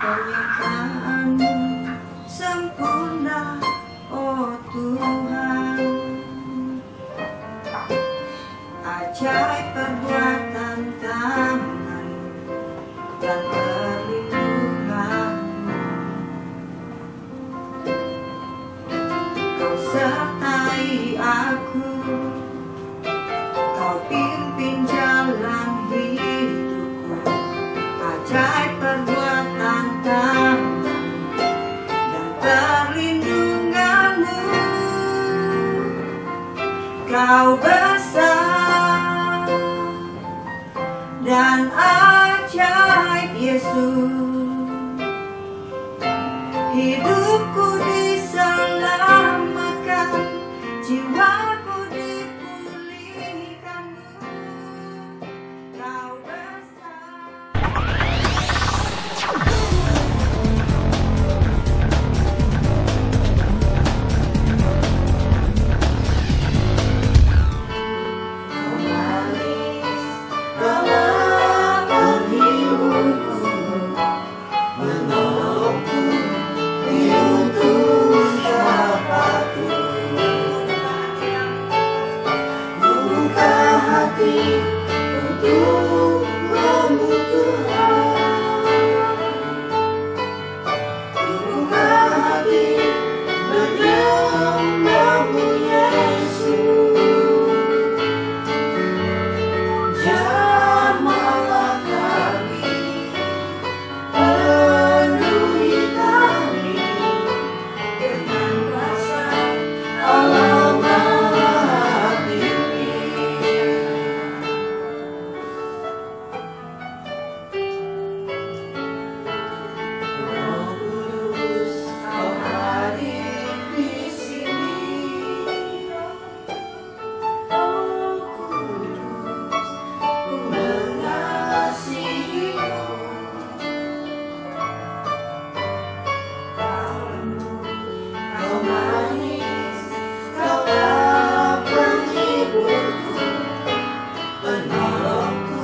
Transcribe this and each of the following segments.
Penyertaan-Mu sempurna, oh Tuhan. Ajaib perbuatan tangan-Mu dan perlindungan-Mu. Kau sertai aku, Kau pimpin jalan hidupku. Ajaib perbuatan tangan-Mu dan perlindungan-Mu. Kau besar dan ajaib, Yesus. Hidupku diselamatkan, jiwaku dipulihkan-Mu. Kau besar. Kau manis, kaulah penghiburku, menolongku di untuk syafaatku. Membuka hati untuk Tuhan. Membuka hati menyembah-Mu, Yesus. Jamahlah kami, penuhi kami dengan kuasa Allah Maha Tinggi. Roh Kudus, Kau hadir di sini. Roh Kudus, ku mengasihi-Mu. Kau lembut, Kau manis, Kaulah penghiburku, penolongku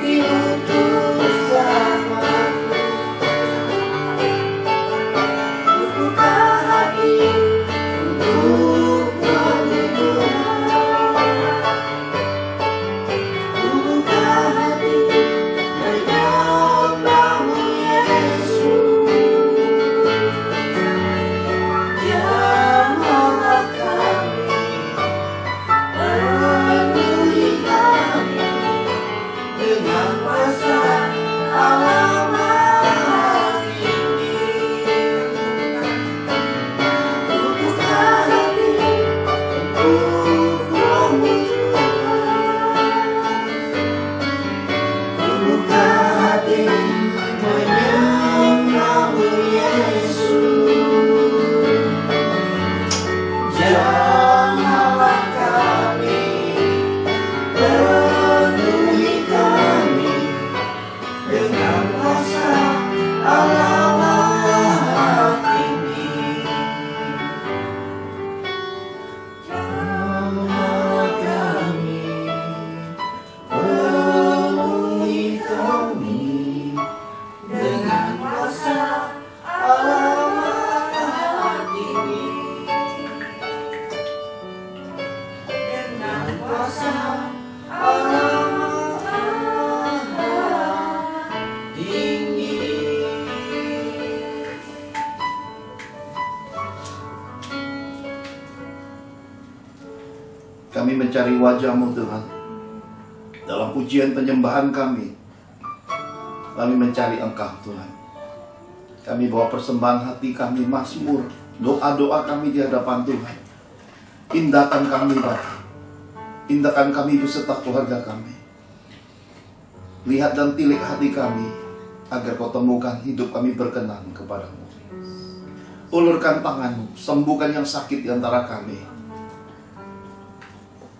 di utus syafaatku. Membuka hati untuk Tuhan. Membuka hati menyembah-Mu, Yesus. Jamahlah kami, penuhi kami dengan kuasa Allah Maha Tinggi. Membuka hati untuk Roh-Mu, Tuhan. Membuka hati menyembah-Mu, Yesus. Jamahlah kami, penuhi kami dengan kuasa Allah Maha Tinggi. Jamahlah kami, penuhi kami dengan kuasa Allah Maha Tinggi. Dengan kuasa Allah Maha Tinggi. Kami mencari wajah-Mu, Tuhan. Dalam pujian penyembahan kami mencari Engkau, Tuhan. Kami bawa persembahan hati kami, mazmur, doa-doa kami di hadapan Tuhan. Indahkan kami, Bapa. Indahkan kami beserta keluarga kami. Lihat dan tilik hati kami, agar Kau temukan hidup kami berkenan kepadamu. Ulurkan tangan-Mu, sembuhkan yang sakit di antara kami.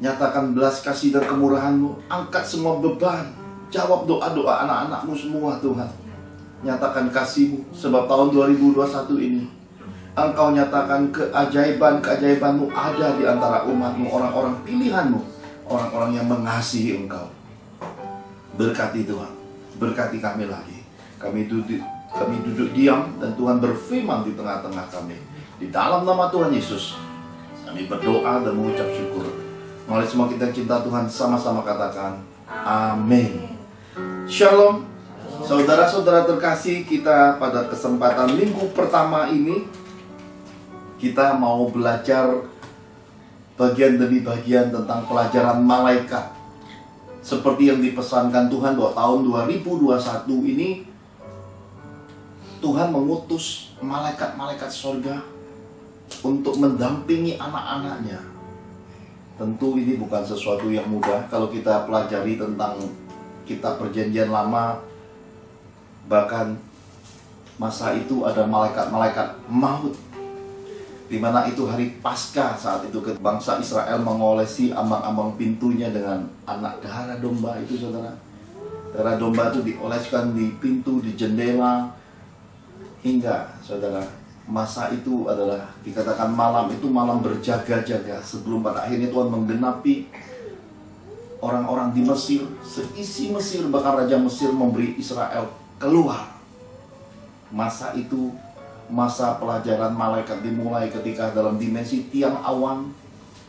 Nyatakan belas kasih dan kemurahan-Mu, angkat semua beban, jawab doa-doa anak-anak-Mu semua, Tuhan. Nyatakan kasih-Mu, sebab tahun 2021 ini Engkau nyatakan keajaiban-keajaiban-Mu ada di antara umat-Mu, orang-orang pilihan-Mu, orang-orang yang mengasihi Engkau. Berkati Tuhan, berkati kami lagi. Kami duduk diam dan Tuhan berfirman di tengah-tengah kami. Di dalam nama Tuhan Yesus, kami berdoa dan mengucap syukur. Mari semua kita yang cinta Tuhan sama-sama katakan amin. Shalom. Saudara-saudara terkasih, kita pada kesempatan minggu pertama ini kita mau belajar bagian demi bagian tentang pelajaran malaikat. Seperti yang dipesankan Tuhan bahwa tahun 2021 ini Tuhan mengutus malaikat-malaikat surga untuk mendampingi anak-anaknya. Tentu ini bukan sesuatu yang mudah kalau kita pelajari tentang kitab Perjanjian Lama. Bahkan masa itu ada malaikat-malaikat maut, di mana itu hari Paskah, saat itu bangsa Israel mengolesi ambang-ambang pintunya dengan anak darah domba itu, saudara. Darah domba itu dioleskan di pintu, di jendela, hingga, saudara, masa itu adalah dikatakan malam itu malam berjaga-jaga sebelum pada akhirnya Tuhan menggenapi orang-orang di Mesir, seisi Mesir, bahkan Raja Mesir memberi Israel keluar. Masa itu, masa pelajaran malaikat dimulai ketika dalam dimensi tiang awan,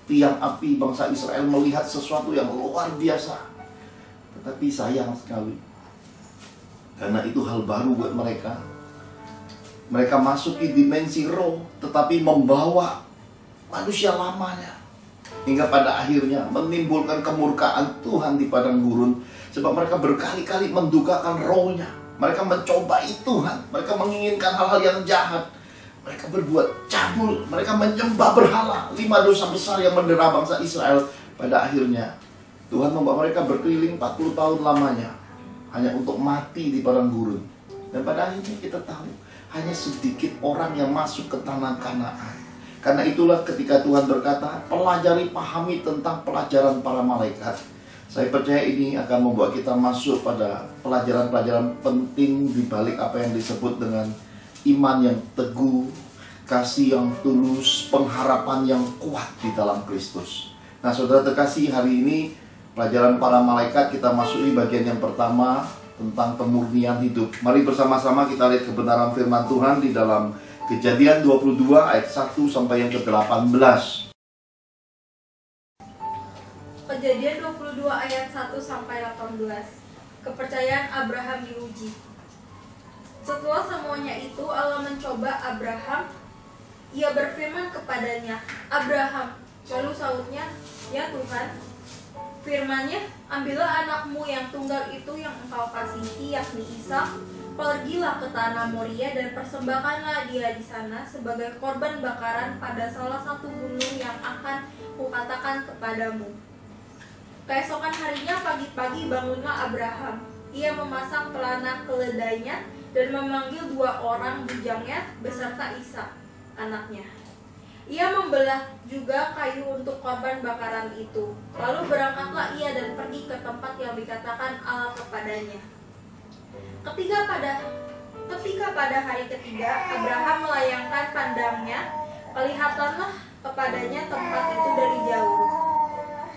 tiang api, bangsa Israel melihat sesuatu yang luar biasa. Tetapi sayang sekali, karena itu hal baru buat mereka. Mereka masuki dimensi roh, tetapi membawa manusia lamanya. Hingga pada akhirnya menimbulkan kemurkaan Tuhan di padang gurun. Sebab mereka berkali-kali mendukakan rohnya. Mereka mencobai Tuhan. Mereka menginginkan hal-hal yang jahat. Mereka berbuat cabul. Mereka menyembah berhala. 5 dosa besar yang mendera bangsa Israel. Pada akhirnya Tuhan membawa mereka berkeliling 40 tahun lamanya hanya untuk mati di padang gurun. Dan pada akhirnya kita tahu hanya sedikit orang yang masuk ke tanah Kanaan. Karena itulah ketika Tuhan berkata, pelajari, pahami tentang pelajaran para malaikat. Saya percaya ini akan membuat kita masuk pada pelajaran-pelajaran penting di balik apa yang disebut dengan iman yang teguh, kasih yang tulus, pengharapan yang kuat di dalam Kristus. Nah, saudara terkasih, hari ini pelajaran para malaikat kita masuki bagian yang pertama tentang pemurnian hidup. Mari bersama-sama kita lihat kebenaran firman Tuhan di dalam Kejadian 22 ayat 1 sampai yang ke-18. Kejadian 22 ayat 1 sampai 18. Kepercayaan Abraham diuji. Setelah semuanya itu Allah mencoba Abraham. Ia berfirman kepadanya, "Abraham." Lalu sautnya, "Ya Tuhan." Firman-Nya, "Ambillah anakmu yang tunggal itu yang engkau kasihi, yakni Ishak. Pergilah ke tanah Moria dan persembahkanlah dia di sana sebagai korban bakaran pada salah satu gunung yang akan kukatakan kepadamu." Keesokan harinya pagi-pagi bangunlah Abraham. Ia memasang pelana keledainya dan memanggil 2 orang bujangnya beserta Ishak, anaknya. Ia membelah juga kayu untuk korban bakaran itu. Lalu berangkatlah ia dan pergi ke tempat yang dikatakan Allah kepadanya. Ketika pada hari ketiga Abraham melayangkan pandangnya, kelihatanlah kepadanya tempat itu dari jauh.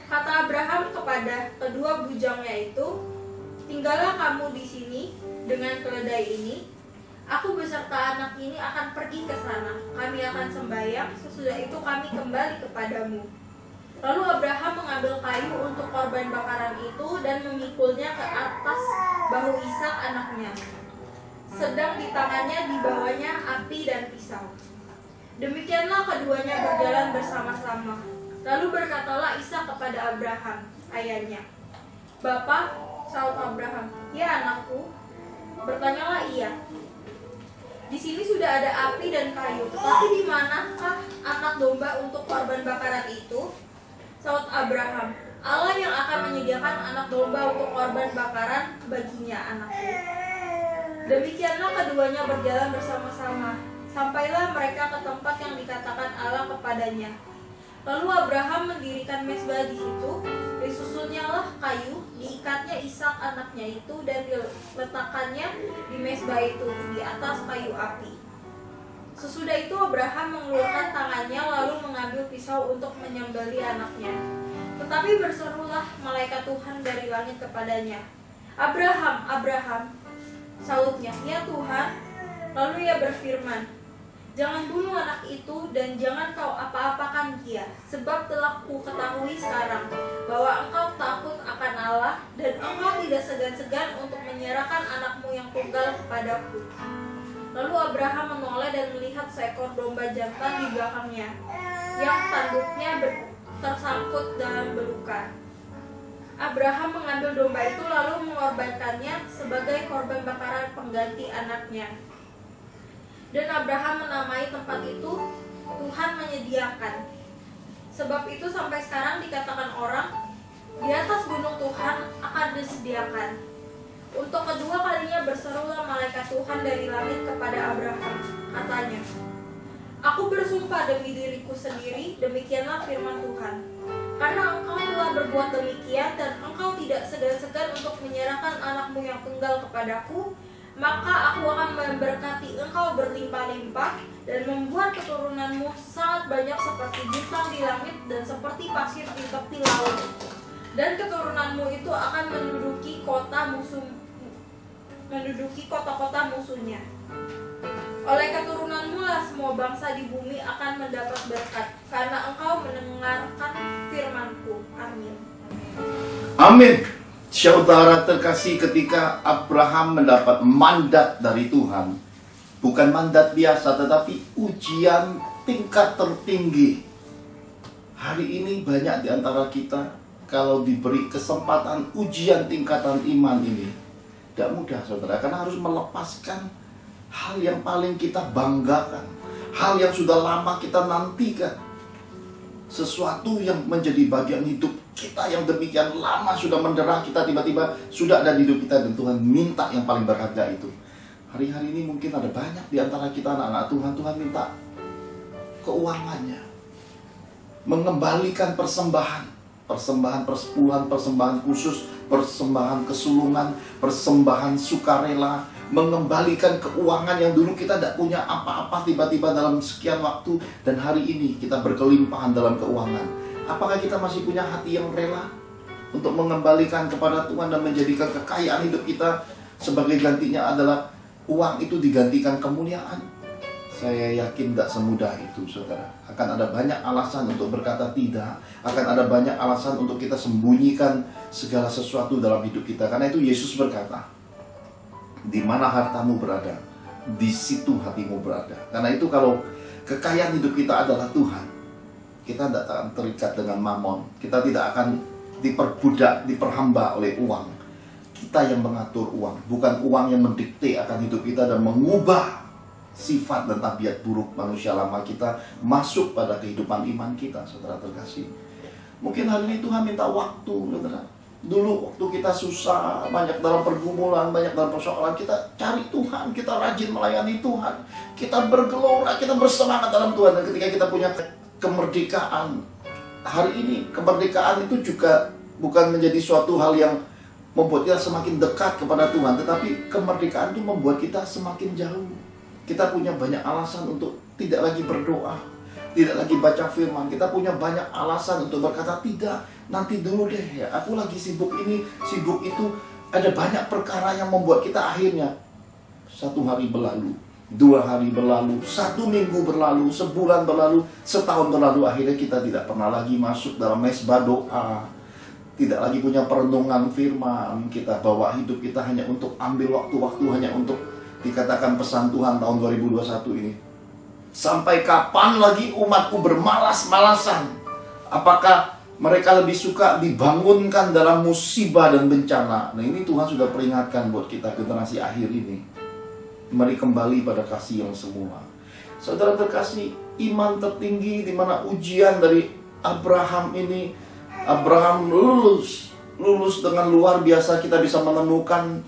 Kata Abraham kepada kedua bujangnya itu, "Tinggallah kamu di sini dengan keledai ini. Aku beserta anak ini akan pergi ke sana. Kami akan sembahyang, sesudah itu kami kembali kepadamu." Lalu Abraham mengambil kayu untuk korban bakaran itu dan memikulnya ke atas bahu Ishak anaknya. Sedang di tangannya dibawanya api dan pisau. Demikianlah keduanya berjalan bersama-sama. Lalu berkatalah Ishak kepada Abraham, ayahnya. "Bapa," saut Abraham. "Ya anakku." Bertanyalah ia, "Di sini sudah ada api dan kayu, tetapi di manakah anak domba untuk korban bakaran itu?" Saut Abraham, "Allah yang akan menyediakan anak domba untuk korban bakaran baginya, anakku." Demikianlah keduanya berjalan bersama-sama, sampailah mereka ke tempat yang dikatakan Allah kepadanya. Lalu Abraham mendirikan mezbah di situ, disusunnyalah kayu, diikatnya Ishak anaknya itu dan diletakkannya di mezbah itu di atas kayu api. Sesudah itu Abraham mengeluarkan tangannya lalu mengambil pisau untuk menyembelih anaknya. Tetapi berserulah malaikat Tuhan dari langit kepadanya, "Abraham, Abraham." Sahutnya, "Ya Tuhan." Lalu ia berfirman, "Jangan bunuh anak itu dan jangan kau apa-apakan dia, sebab telah ku ketahui sekarang bahwa engkau takut akan Allah dan engkau tidak segan-segan untuk menyerahkan anakmu yang tunggal kepadaku." Lalu Abraham menoleh dan melihat seekor domba jantan di belakangnya, yang tanduknya tersangkut dalam belukar. Abraham mengambil domba itu lalu mengorbankannya sebagai korban bakaran pengganti anaknya. Dan Abraham menamai tempat itu Tuhan menyediakan. Sebab itu sampai sekarang dikatakan orang, di atas gunung Tuhan akan disediakan. Untuk kedua kalinya berserulah malaikat Tuhan dari langit kepada Abraham. Katanya, "Aku bersumpah demi diriku sendiri, demikianlah firman Tuhan. Karena engkau telah berbuat demikian dan engkau tidak segan-segan untuk menyerahkan anakmu yang tunggal kepadaku, maka aku akan memberkati engkau berlimpah-limpah dan membuat keturunanmu sangat banyak seperti bintang di langit dan seperti pasir di tepi laut. Dan keturunanmu itu akan menduduki kota-kota musuhnya. Oleh keturunanmu lah semua bangsa di bumi akan mendapat berkat, karena engkau mendengarkan firman-Ku." Amin. Amin. Saudara terkasih, ketika Abraham mendapat mandat dari Tuhan, bukan mandat biasa tetapi ujian tingkat tertinggi. Hari ini banyak di antara kita kalau diberi kesempatan ujian tingkatan iman ini, tidak mudah saudara, karena harus melepaskan hal yang paling kita banggakan, hal yang sudah lama kita nantikan, sesuatu yang menjadi bagian hidup kita yang demikian lama sudah mendera kita, tiba-tiba sudah ada di hidup kita dan Tuhan minta yang paling berharga itu. Hari-hari ini mungkin ada banyak di antara kita anak-anak Tuhan, Tuhan minta keuangannya, mengembalikan persembahan persepuluhan, persembahan khusus, persembahan kesulungan, persembahan sukarela, mengembalikan keuangan yang dulu kita tidak punya apa-apa tiba-tiba dalam sekian waktu, dan hari ini kita berkelimpahan dalam keuangan. Apakah kita masih punya hati yang rela untuk mengembalikan kepada Tuhan dan menjadikan kekayaan hidup kita sebagai gantinya adalah uang itu digantikan kemuliaan? Saya yakin tidak semudah itu saudara. Akan ada banyak alasan untuk berkata tidak, akan ada banyak alasan untuk kita sembunyikan segala sesuatu dalam hidup kita. Karena itu Yesus berkata, "Di mana hartamu berada, di situ hatimu berada." Karena itu kalau kekayaan hidup kita adalah Tuhan, kita tidak akan terikat dengan mamon. Kita tidak akan diperbudak, diperhamba oleh uang. Kita yang mengatur uang, bukan uang yang mendikte akan hidup kita dan mengubah sifat dan tabiat buruk manusia lama kita masuk pada kehidupan iman kita, saudara terkasih. Mungkin hari ini Tuhan minta waktu, saudara. Dulu waktu kita susah, banyak dalam pergumulan, banyak dalam persoalan, kita cari Tuhan, kita rajin melayani Tuhan, kita bergelora, kita bersemangat dalam Tuhan. Dan ketika kita punya kemerdekaan, hari ini kemerdekaan itu juga bukan menjadi suatu hal yang membuat kita semakin dekat kepada Tuhan, tetapi kemerdekaan itu membuat kita semakin jauh. Kita punya banyak alasan untuk tidak lagi berdoa, tidak lagi baca firman. Kita punya banyak alasan untuk berkata tidak, nanti dulu deh ya, aku lagi sibuk ini, sibuk itu. Ada banyak perkara yang membuat kita akhirnya 1 hari berlalu, 2 hari berlalu, 1 minggu berlalu, sebulan berlalu, setahun berlalu. Akhirnya kita tidak pernah lagi masuk dalam mesbah doa, tidak lagi punya perenungan firman. Kita bawa hidup kita hanya untuk ambil waktu-waktu, hanya untuk dikatakan pesan Tuhan tahun 2021 ini. Sampai kapan lagi umatku bermalas-malasan? Apakah mereka lebih suka dibangunkan dalam musibah dan bencana? Nah, ini Tuhan sudah peringatkan buat kita generasi akhir ini. Mari kembali pada kasih yang semua. Saudara terkasih, iman tertinggi di mana ujian dari Abraham ini, Abraham lulus dengan luar biasa. Kita bisa menemukan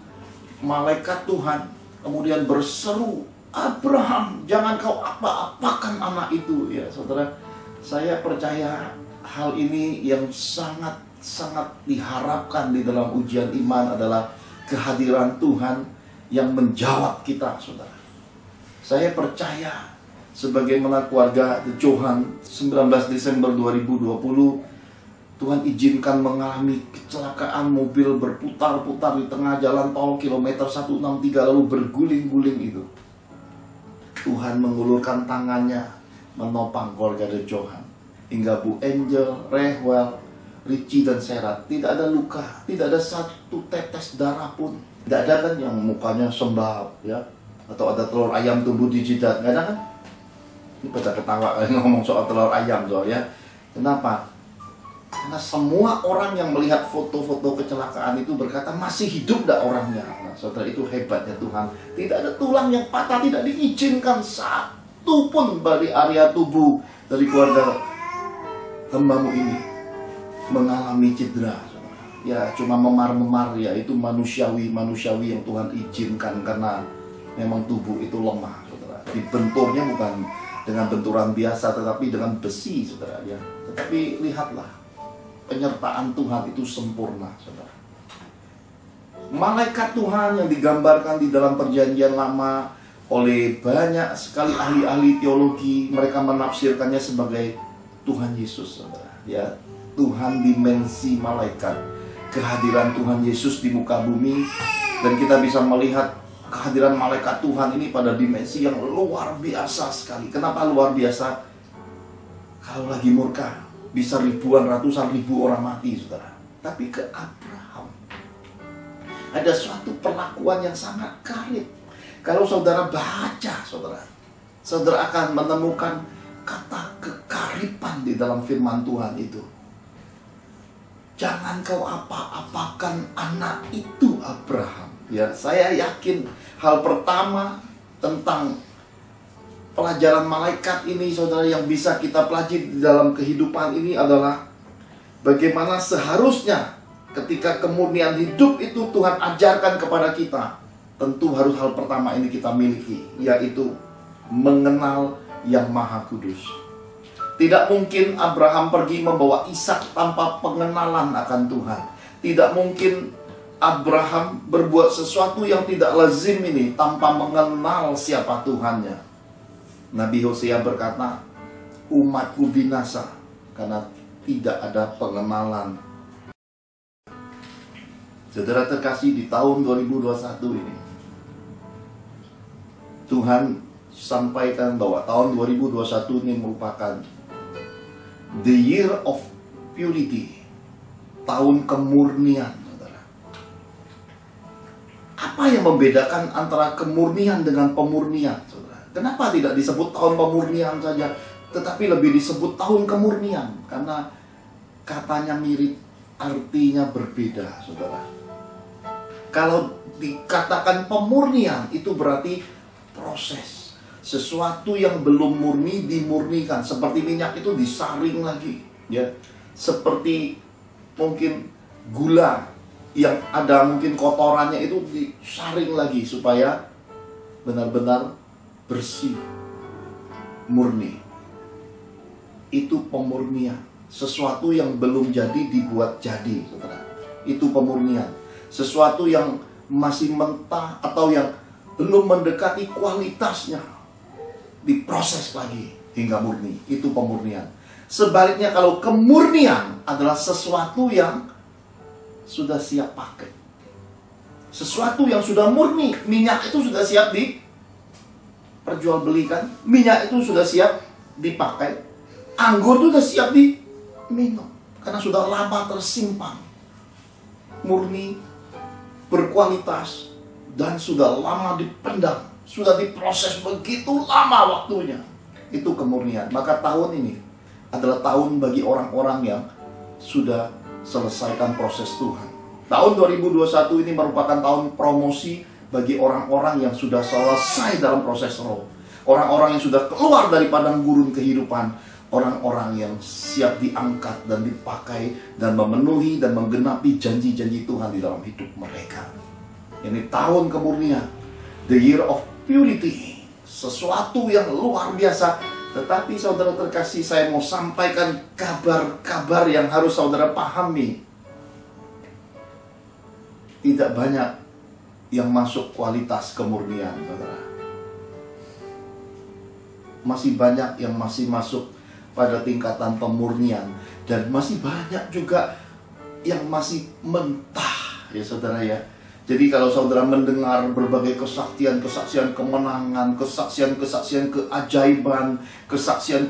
malaikat Tuhan kemudian berseru, "Abraham, jangan kau apa-apakan anak itu." Ya saudara, saya percaya hal ini yang sangat diharapkan di dalam ujian iman adalah kehadiran Tuhan yang menjawab kita, saudara. Saya percaya sebagaimana keluarga Johan 19 Desember 2020 Tuhan izinkan mengalami kecelakaan mobil berputar-putar di tengah jalan tol kilometer 163 lalu berguling-guling itu. Tuhan mengulurkan tangannya menopang keluarga De Johan. Hingga Bu Angel, Rehwell, Richie dan Serat tidak ada luka, tidak ada satu tetes darah pun. Tidak ada kan yang mukanya sembab ya, atau ada telur ayam tumbuh di jidat, nggak ada kan? Ini pada ketawa ngomong soal telur ayam soalnya. Kenapa? Karena semua orang yang melihat foto-foto kecelakaan itu berkata masih hidup dah orangnya. Nah, saudara, itu hebatnya Tuhan. Tidak ada tulang yang patah, tidak diizinkan satu pun dari area tubuh dari keluarga hambamu ini mengalami cedera. Ya cuma memar-memar, ya itu manusiawi yang Tuhan izinkan karena memang tubuh itu lemah, saudara. Dibenturnya bukan dengan benturan biasa tetapi dengan besi, saudara ya. Tetapi lihatlah, penyertaan Tuhan itu sempurna, saudara. Malaikat Tuhan yang digambarkan di dalam perjanjian lama oleh banyak sekali ahli-ahli teologi, mereka menafsirkannya sebagai Tuhan Yesus, saudara ya. Tuhan dimensi malaikat, kehadiran Tuhan Yesus di muka bumi, dan kita bisa melihat kehadiran malaikat Tuhan ini pada dimensi yang luar biasa sekali. Kenapa luar biasa? Kalau lagi murka bisa ribuan, ratusan ribu orang mati, saudara. Tapi ke Abraham ada suatu perlakuan yang sangat karib. Kalau saudara baca, saudara akan menemukan kata kekaripan di dalam firman Tuhan itu. Jangan kau apa-apakan anak itu, Abraham. Ya, saya yakin hal pertama tentang pelajaran malaikat ini, saudara, yang bisa kita pelajari di dalam kehidupan ini adalah bagaimana seharusnya ketika kemurnian hidup itu Tuhan ajarkan kepada kita. Tentu harus hal pertama ini kita miliki, yaitu mengenal Yang Maha Kudus. Tidak mungkin Abraham pergi membawa Ishak tanpa pengenalan akan Tuhan. Tidak mungkin Abraham berbuat sesuatu yang tidak lazim ini tanpa mengenal siapa Tuhannya. Nabi Hosea berkata, umatku binasa karena tidak ada pengenalan. Saudara terkasih, di tahun 2021 ini Tuhan sampaikan bahwa tahun 2021 ini merupakan the year of purity, tahun kemurnian, saudara. Apa yang membedakan antara kemurnian dengan pemurnian, saudara? Kenapa tidak disebut tahun pemurnian saja, tetapi lebih disebut tahun kemurnian? Karena katanya mirip, artinya berbeda, saudara. Kalau dikatakan pemurnian, itu berarti proses. Sesuatu yang belum murni dimurnikan, seperti minyak itu disaring lagi, ya. Seperti mungkin gula yang ada mungkin kotorannya itu disaring lagi supaya benar-benar bersih, murni. Itu pemurnian. Sesuatu yang belum jadi dibuat jadi, saudara. Itu pemurnian. Sesuatu yang masih mentah atau yang belum mendekati kualitasnya diproses lagi hingga murni. Itu pemurnian. Sebaliknya, kalau kemurnian adalah sesuatu yang sudah siap pakai, sesuatu yang sudah murni. Minyak itu sudah siap diperjualbelikan, minyak itu sudah siap dipakai, anggur itu sudah siap diminum karena sudah lama tersimpan, murni, berkualitas, dan sudah lama dipendam, sudah diproses begitu lama waktunya. Itu kemurnian. Maka tahun ini adalah tahun bagi orang-orang yang sudah selesaikan proses Tuhan. Tahun 2021 ini merupakan tahun promosi bagi orang-orang yang sudah selesai dalam proses roh. Orang-orang yang sudah keluar dari padang gurun kehidupan. Orang-orang yang siap diangkat dan dipakai dan memenuhi dan menggenapi janji-janji Tuhan di dalam hidup mereka. Ini tahun kemurnian, the year of purity, sesuatu yang luar biasa. Tetapi saudara terkasih, saya mau sampaikan kabar-kabar yang harus saudara pahami. Tidak banyak yang masuk kualitas kemurnian, saudara. Masih banyak yang masih masuk pada tingkatan pemurnian. Dan masih banyak juga yang masih mentah, ya saudara ya. Jadi kalau saudara mendengar berbagai kesaksian kemenangan, kesaksian keajaiban, kesaksian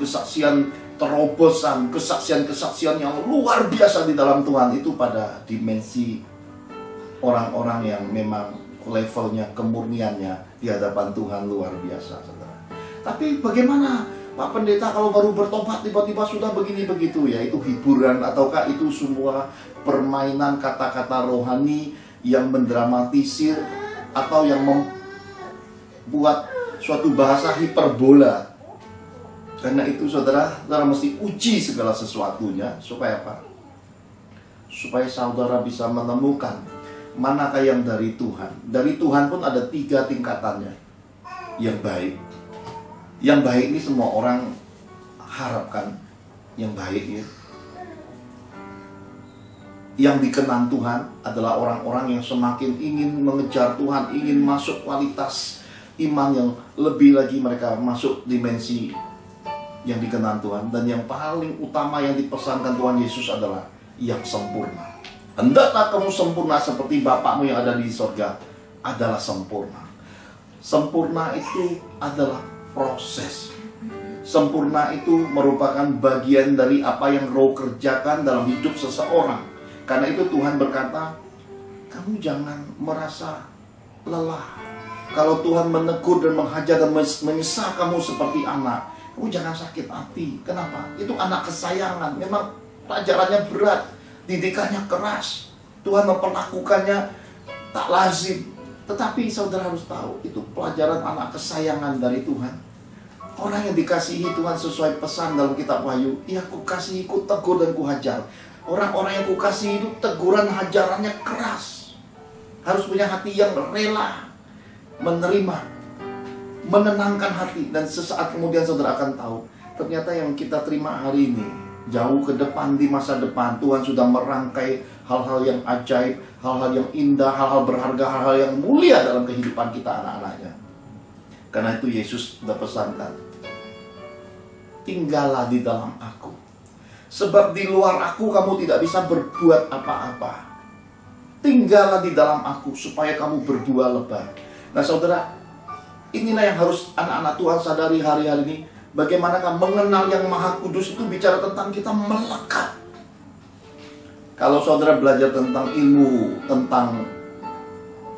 terobosan, kesaksian yang luar biasa di dalam Tuhan, itu pada dimensi orang-orang yang memang levelnya, kemurniannya di hadapan Tuhan luar biasa, saudara. Tapi bagaimana Pak Pendeta kalau baru bertobat tiba-tiba sudah begini begitu? Ya itu hiburan ataukah itu semua permainan kata-kata rohani yang mendramatisir atau yang membuat suatu bahasa hiperbola? Karena itu saudara mesti uji segala sesuatunya. Supaya apa? Supaya saudara bisa menemukan manakah yang dari Tuhan. Dari Tuhan pun ada 3 tingkatannya. Yang baik. Yang baik ini semua orang harapkan. Yang baik ya. Yang dikenang Tuhan adalah orang-orang yang semakin ingin mengejar Tuhan, ingin masuk kualitas iman yang lebih lagi, mereka masuk dimensi yang dikenang Tuhan. Dan yang paling utama yang dipesankan Tuhan Yesus adalah yang sempurna. Hendaklah kamu sempurna seperti Bapakmu yang ada di sorga adalah sempurna. Sempurna itu adalah proses. Sempurna itu merupakan bagian dari apa yang Roh kerjakan dalam hidup seseorang. Karena itu Tuhan berkata, kamu jangan merasa lelah. Kalau Tuhan menegur dan menghajar dan menyiksa kamu seperti anak, kamu jangan sakit hati. Kenapa? Itu anak kesayangan. Memang pelajarannya berat, didikannya keras, Tuhan memperlakukannya tak lazim. Tetapi saudara harus tahu, itu pelajaran anak kesayangan dari Tuhan. Orang yang dikasihi Tuhan sesuai pesan dalam kitab Wahyu, ya ku kasihi, ku tegur dan ku hajar. Orang-orang yang ku kasihi itu teguran hajarannya keras. Harus punya hati yang rela menerima, menenangkan hati. Dan sesaat kemudian saudara akan tahu, ternyata yang kita terima hari ini, jauh ke depan, di masa depan, Tuhan sudah merangkai hal-hal yang ajaib, hal-hal yang indah, hal-hal berharga, hal-hal yang mulia dalam kehidupan kita anak-anaknya. Karena itu Yesus sudah pesankan, tinggallah di dalam aku, sebab di luar aku kamu tidak bisa berbuat apa-apa. Tinggallah di dalam aku supaya kamu berbuah lebat. Nah saudara, inilah yang harus anak-anak Tuhan sadari hari-hari ini. Bagaimanakah mengenal yang Maha Kudus itu bicara tentang kita melekat. Kalau saudara belajar tentang ilmu, tentang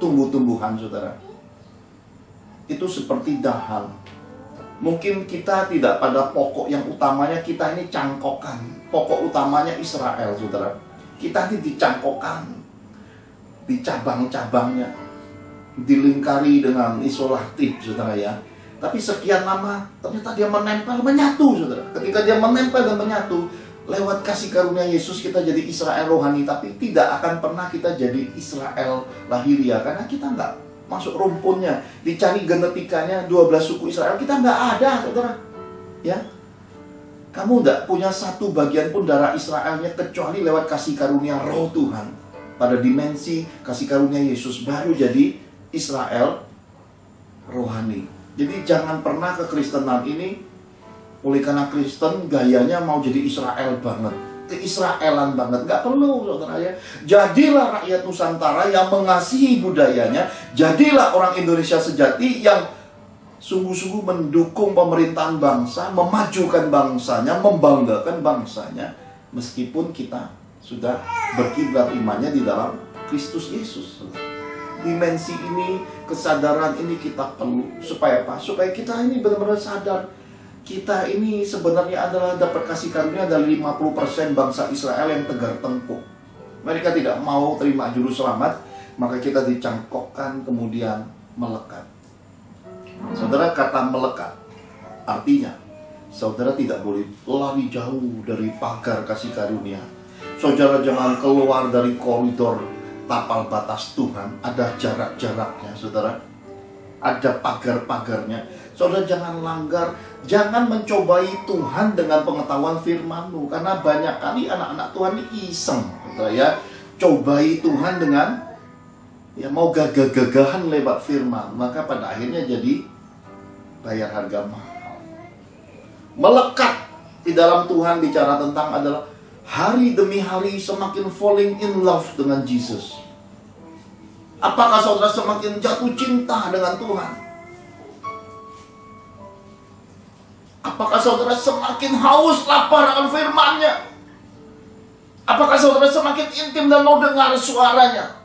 tumbuh-tumbuhan saudara, itu seperti dahan. Mungkin kita tidak pada pokok yang utamanya, kita ini cangkokan. Pokok utamanya Israel saudara. Kita ini dicangkokan, di cabang-cabangnya, dilingkari dengan isolatif saudara ya. Tapi sekian lama ternyata dia menempel, menyatu saudara. Ketika dia menempel dan menyatu, lewat kasih karunia Yesus kita jadi Israel rohani. Tapi tidak akan pernah kita jadi Israel lahiria, karena kita nggak masuk rumpunnya. Dicari genetikanya 12 suku Israel, kita nggak ada saudara ya. Kamu nggak punya satu bagian pun darah Israelnya, kecuali lewat kasih karunia Roh Tuhan. Pada dimensi kasih karunia Yesus baru jadi Israel rohani. Jadi jangan pernah kekristenan ini, oleh karena Kristen gayanya mau jadi Israel banget, keisraelan banget. Gak perlu saudara ya. Jadilah rakyat Nusantara yang mengasihi budayanya. Jadilah orang Indonesia sejati yang sungguh-sungguh mendukung pemerintahan bangsa, memajukan bangsanya, membanggakan bangsanya. Meskipun kita sudah berkiblat imannya di dalam Kristus Yesus. Dimensi ini, kesadaran ini kita perlu. Supaya apa? Supaya kita ini benar-benar sadar, kita ini sebenarnya adalah dapat kasih karunia dari 50% bangsa Israel yang tegar tengkuk. Mereka tidak mau terima juru selamat, maka kita dicangkokkan kemudian melekat. Saudara, kata melekat artinya saudara tidak boleh lari jauh dari pagar kasih karunia. Saudara jangan keluar dari koridor tapal batas Tuhan. Ada jarak-jaraknya saudara, ada pagar-pagarnya. Saudara jangan langgar, jangan mencobai Tuhan dengan pengetahuan firman-Mu. Karena banyak kali anak-anak Tuhan ini iseng saudara ya, cobai Tuhan dengan ya mau gagah-gagahan lewat firman, maka pada akhirnya jadi bayar harga mahal. Melekat di dalam Tuhan bicara tentang adalah hari demi hari semakin falling in love dengan Jesus. Apakah saudara semakin jatuh cinta dengan Tuhan? Apakah saudara semakin haus lapar akan firman-Nya? Apakah saudara semakin intim dan mau dengar suaranya?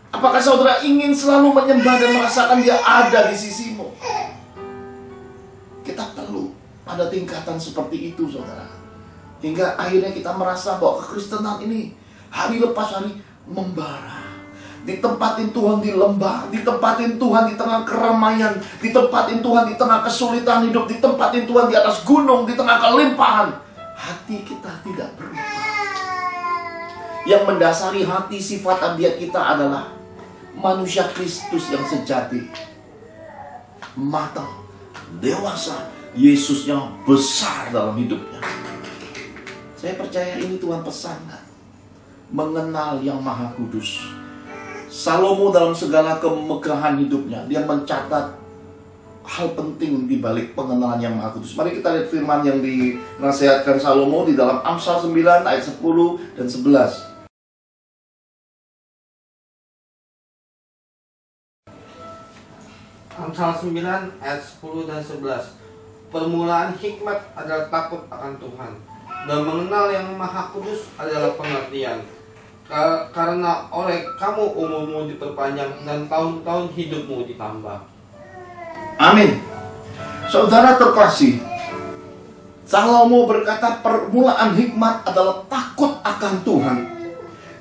Apakah saudara ingin selalu menyembah dan merasakan Dia ada di sisimu? Kita perlu ada tingkatan seperti itu, saudara. Hingga akhirnya kita merasa bahwa kekristenan ini hari lepas hari membara. Ditempatin Tuhan di lembah, ditempatin Tuhan di tengah keramaian, ditempatin Tuhan di tengah kesulitan hidup, ditempatin Tuhan di atas gunung, di tengah kelimpahan. Hati kita tidak berubah. Yang mendasari hati sifat tabiat kita adalah manusia Kristus yang sejati, matang, dewasa, Yesusnya besar dalam hidupnya. Saya percaya ini Tuhan pesankan. Mengenal yang Maha Kudus. Salomo dalam segala kemegahan hidupnya, dia mencatat hal penting di balik pengenalan yang Maha Kudus. Mari kita lihat firman yang dinasihatkan Salomo di dalam Amsal 9 ayat 10 dan 11. Amsal 9 ayat 10 dan 11. Permulaan hikmat adalah takut akan Tuhan, dan mengenal yang Maha Kudus adalah pengertian. Karena oleh kamu umurmu diperpanjang dan tahun-tahun hidupmu ditambah. Amin. Saudara terkasih, Salomo berkata permulaan hikmat adalah takut akan Tuhan,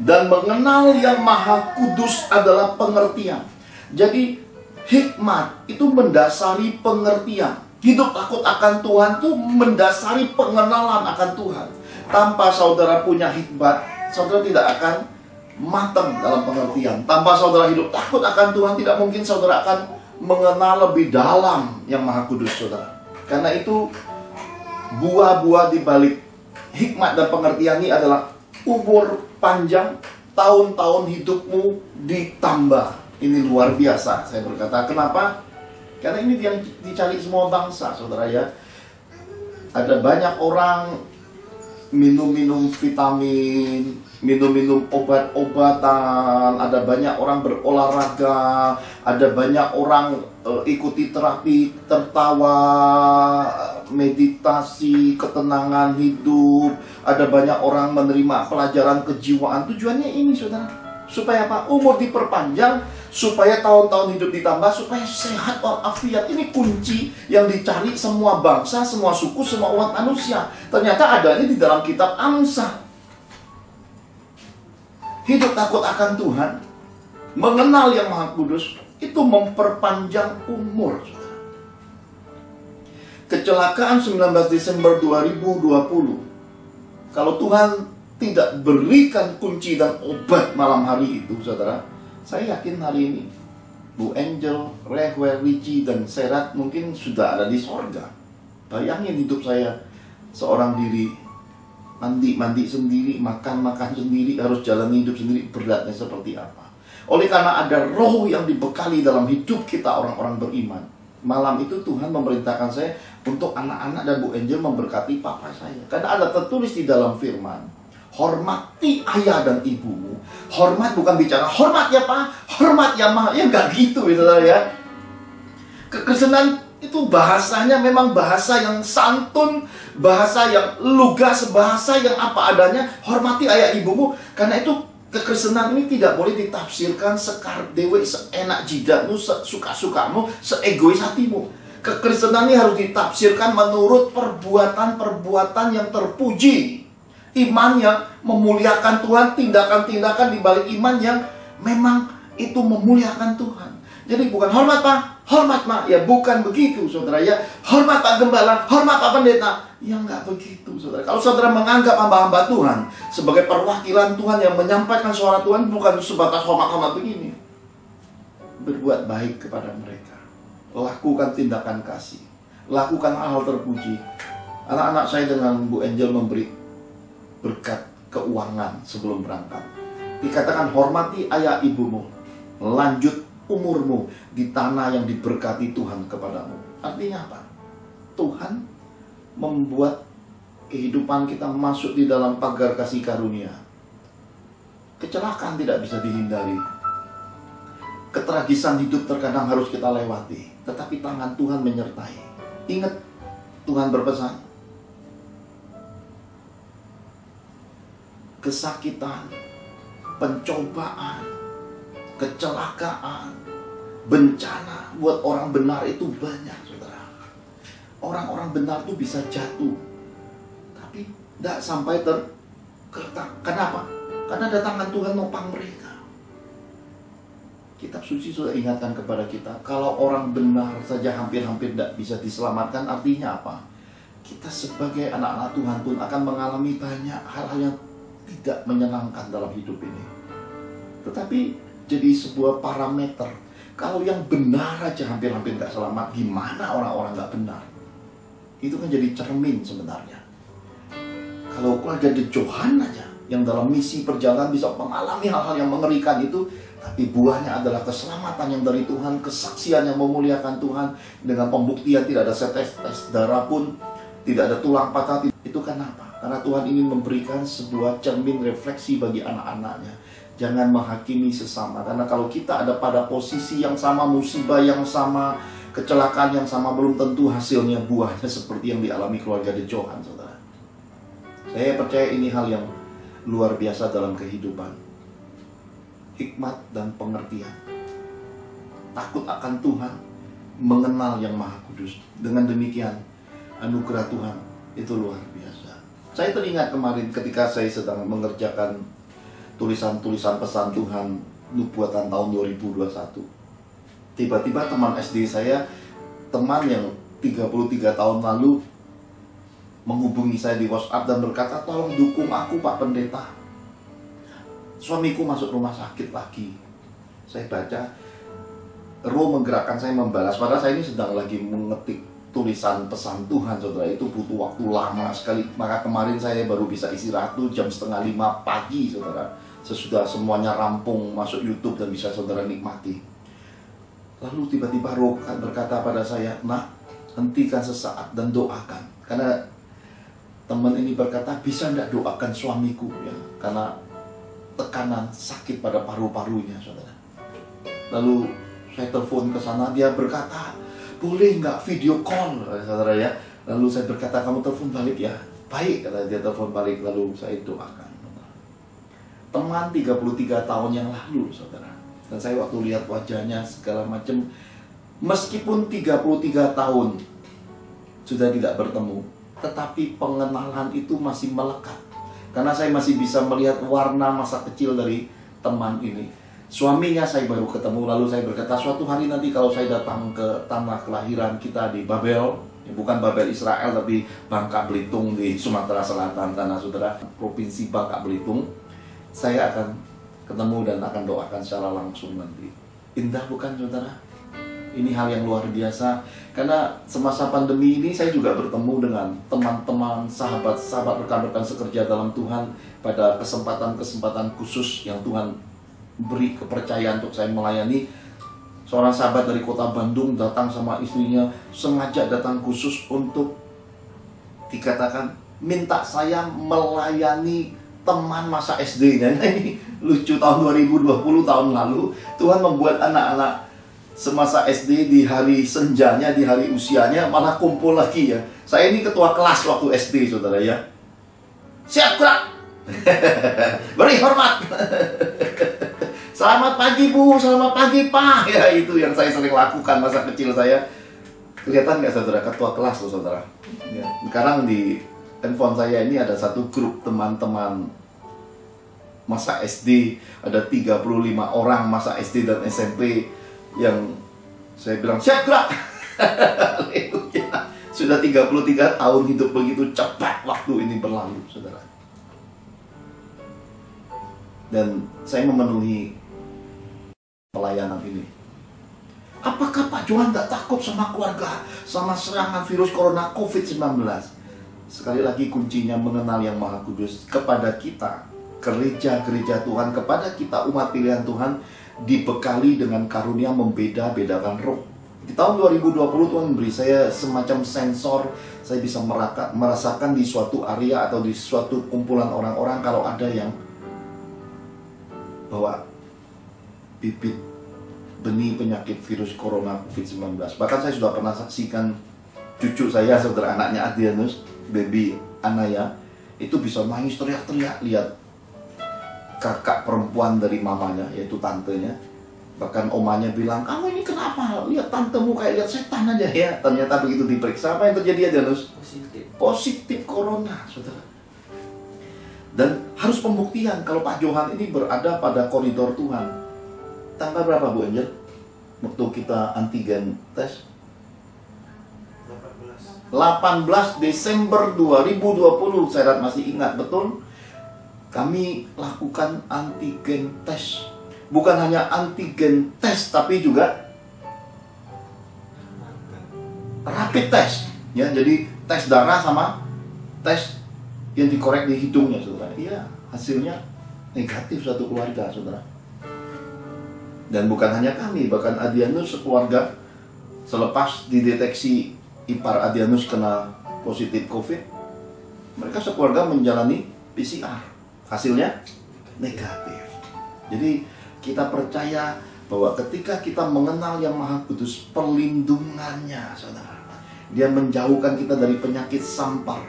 dan mengenal yang Maha Kudus adalah pengertian. Jadi hikmat itu mendasari pengertian. Hidup takut akan Tuhan itu mendasari pengenalan akan Tuhan. Tanpa saudara punya hikmat, saudara tidak akan matang dalam pengertian. Tanpa saudara hidup takut akan Tuhan, tidak mungkin saudara akan mengenal lebih dalam yang Maha Kudus, saudara. Karena itu buah-buah di balik hikmat dan pengertian ini adalah umur panjang, tahun-tahun hidupmu ditambah. Ini luar biasa, saya berkata. Kenapa? Karena ini yang dicari semua bangsa, saudara ya. Ada banyak orang minum-minum vitamin, minum-minum obat-obatan, ada banyak orang berolahraga, ada banyak orang ikuti terapi tertawa, meditasi, ketenangan hidup, ada banyak orang menerima pelajaran kejiwaan. Tujuannya ini, saudara, supaya apa? Umur diperpanjang, supaya tahun-tahun hidup ditambah, supaya sehat walafiat. Ini kunci yang dicari semua bangsa, semua suku, semua umat manusia. Ternyata adanya di dalam kitab Amsal. Hidup takut akan Tuhan, mengenal yang Maha Kudus, itu memperpanjang umur. Kecelakaan 19 Desember 2020, kalau Tuhan tidak berikan kunci dan obat malam hari itu, saudara, saya yakin hari ini Bu Angel, Rehwer, Richie, dan Serat mungkin sudah ada di sorga. Bayangin hidup saya seorang diri, mandi sendiri, makan sendiri, harus jalan hidup sendiri, beratnya seperti apa. Oleh karena ada roh yang dibekali dalam hidup kita orang-orang beriman, malam itu Tuhan memerintahkan saya untuk anak-anak dan Bu Angel memberkati papa saya. Karena ada tertulis di dalam firman, hormati ayah dan ibumu. Hormat bukan bicara hormat ya Pak, hormat ya Ma. Ya nggak gitu ya saudara ya. Kekristenan itu bahasanya memang bahasa yang santun, bahasa yang lugas, bahasa yang apa adanya. Hormati ayah ibumu. Karena itu kekristenan ini tidak boleh ditafsirkan sekar dewe, seenak jidatmu, sesuka-sukamu, seegois hatimu. Kekristenan ini harus ditafsirkan menurut perbuatan-perbuatan yang terpuji. Iman yang memuliakan Tuhan, tindakan-tindakan di balik iman yang memang itu memuliakan Tuhan. Jadi bukan hormat Pak, hormat Ma, ya bukan begitu saudara ya. Hormat Pak Gembala, hormat Pak Pendeta, ya nggak begitu saudara. Kalau saudara menganggap hamba-hamba Tuhan sebagai perwakilan Tuhan yang menyampaikan suara Tuhan, bukan sebatas hormat-hormat begini. Berbuat baik kepada mereka, lakukan tindakan kasih, lakukan hal-hal terpuji. Anak-anak saya dengan Bu Angel memberi berkat keuangan sebelum berangkat. Dikatakan hormati ayah ibumu, lanjut umurmu di tanah yang diberkati Tuhan kepadamu. Artinya apa? Tuhan membuat kehidupan kita masuk di dalam pagar kasih karunia. Kecelakaan tidak bisa dihindari. Ketragisan hidup terkadang harus kita lewati, tetapi tangan Tuhan menyertai. Ingat, Tuhan berpesan, kesakitan, pencobaan, kecelakaan, bencana buat orang benar itu banyak, saudara. Orang-orang benar itu bisa jatuh, tapi tidak sampai tergeletak. Kenapa? Karena ada tangan Tuhan nopang mereka. Kitab suci sudah ingatkan kepada kita, kalau orang benar saja hampir-hampir tidak bisa diselamatkan, artinya apa? Kita sebagai anak-anak Tuhan pun akan mengalami banyak hal-hal yang tidak menyenangkan dalam hidup ini. Tetapi jadi sebuah parameter, kalau yang benar aja hampir-hampir nggak selamat, gimana orang-orang nggak benar? Itu kan jadi cermin sebenarnya. Kalau keluarga De Johan aja, yang dalam misi perjalanan bisa mengalami hal-hal yang mengerikan itu, tapi buahnya adalah keselamatan yang dari Tuhan, kesaksian yang memuliakan Tuhan, dengan pembuktian tidak ada setes darah pun, tidak ada tulang patah. Itu kenapa? Karena Tuhan ingin memberikan sebuah cermin refleksi bagi anak-anaknya. Jangan menghakimi sesama, karena kalau kita ada pada posisi yang sama, musibah yang sama, kecelakaan yang sama, belum tentu hasilnya buahnya seperti yang dialami keluarga De Johan, saudara. Saya percaya ini hal yang luar biasa dalam kehidupan. Hikmat dan pengertian, takut akan Tuhan, mengenal yang Maha Kudus. Dengan demikian, anugerah Tuhan itu luar biasa. Saya teringat kemarin ketika saya sedang mengerjakan tulisan-tulisan pesan Tuhan nubuatan tahun 2021. Tiba-tiba teman SD saya, teman yang 33 tahun lalu, menghubungi saya di WhatsApp dan berkata, tolong dukung aku Pak Pendeta, suamiku masuk rumah sakit lagi. Saya baca, roh menggerakkan saya membalas. Padahal saya ini sedang lagi mengetik tulisan pesan Tuhan, saudara. Itu butuh waktu lama sekali. Maka kemarin saya baru bisa istirahat tuh jam 4:30 pagi, saudara. Sesudah semuanya rampung masuk YouTube dan bisa saudara nikmati. Lalu tiba-tiba roh berkata pada saya, nak, hentikan sesaat dan doakan. Karena teman ini berkata, bisa tidak doakan suamiku ya, karena tekanan sakit pada paru-parunya, saudara. Lalu saya telepon ke sana, dia berkata, boleh nggak video call, saudara ya. Lalu saya berkata, kamu telepon balik ya. Baik, kata dia, telepon balik. Lalu saya doakan. Teman 33 tahun yang lalu, saudara. Dan saya waktu lihat wajahnya segala macam, meskipun 33 tahun sudah tidak bertemu, tetapi pengenalan itu masih melekat. Karena saya masih bisa melihat warna masa kecil dari teman ini. Suaminya saya baru ketemu, lalu saya berkata, suatu hari nanti kalau saya datang ke tanah kelahiran kita di Babel, bukan Babel Israel, tapi Bangka Belitung di Sumatera Selatan, tanah saudara, Provinsi Bangka Belitung, saya akan ketemu dan akan doakan secara langsung nanti. Indah bukan, saudara? Ini hal yang luar biasa. Karena semasa pandemi ini saya juga bertemu dengan teman-teman, sahabat-sahabat, rekan-rekan sekerja dalam Tuhan pada kesempatan-kesempatan khusus yang Tuhan beri kepercayaan untuk saya melayani. Seorang sahabat dari kota Bandung datang sama istrinya, sengaja datang khusus untuk dikatakan minta saya melayani teman masa SD-nya. Ini lucu, tahun 2020, tahun lalu Tuhan membuat anak-anak semasa SD di hari senjanya, di hari usianya malah kumpul lagi ya. Saya ini ketua kelas waktu SD, saudara ya. Siap gerak. Beri hormat. Selamat pagi Bu, selamat pagi Pak. Ya, itu yang saya sering lakukan masa kecil saya. Kelihatan nggak, saudara, ketua kelas loh, saudara. Ya. Sekarang di handphone saya ini ada satu grup teman-teman masa SD, ada 35 orang masa SD dan SMP yang saya bilang siap gerak. Sudah 33 tahun hidup begitu cepat waktu ini berlalu, saudara. Dan saya memenuhi pelayanan ini. Apakah Pak Johan tak takut sama keluarga, sama serangan virus corona COVID-19? Sekali lagi kuncinya mengenal yang Maha Kudus. Kepada kita, gereja-gereja Tuhan, kepada kita umat pilihan Tuhan, dibekali dengan karunia membeda-bedakan roh. Di tahun 2020 Tuhan beri saya semacam sensor. Saya bisa merasakan di suatu area atau di suatu kumpulan orang-orang kalau ada yang bawa bibit benih penyakit virus corona COVID-19. Bahkan saya sudah pernah saksikan cucu saya, saudara, anaknya Adrianus, baby Anaya, itu bisa nangis teriak-teriak lihat kakak perempuan dari mamanya, yaitu tantenya. Bahkan omanya bilang, kamu ini kenapa? Lihat tantemu kayak lihat setan aja ya. Ternyata begitu diperiksa, apa yang terjadi Adrianus? Positif corona, saudara. Dan harus pembuktian kalau Pak Johan ini berada pada koridor Tuhan. Tanggal berapa Bu Angel? Waktu kita antigen tes 18 Desember 2020, saya masih ingat betul. Kami lakukan antigen tes. Bukan hanya antigen tes, tapi juga rapid test. Ya, jadi tes darah sama tes yang dikorek di hidungnya, saudara. Iya, hasilnya negatif satu keluarga, saudara. Dan bukan hanya kami, bahkan Adrianus sekeluarga selepas dideteksi ipar Adrianus kena positif COVID, mereka sekeluarga menjalani PCR. Hasilnya negatif. Jadi kita percaya bahwa ketika kita mengenal Yang Maha Kudus, perlindungannya, saudara, Dia menjauhkan kita dari penyakit sampar.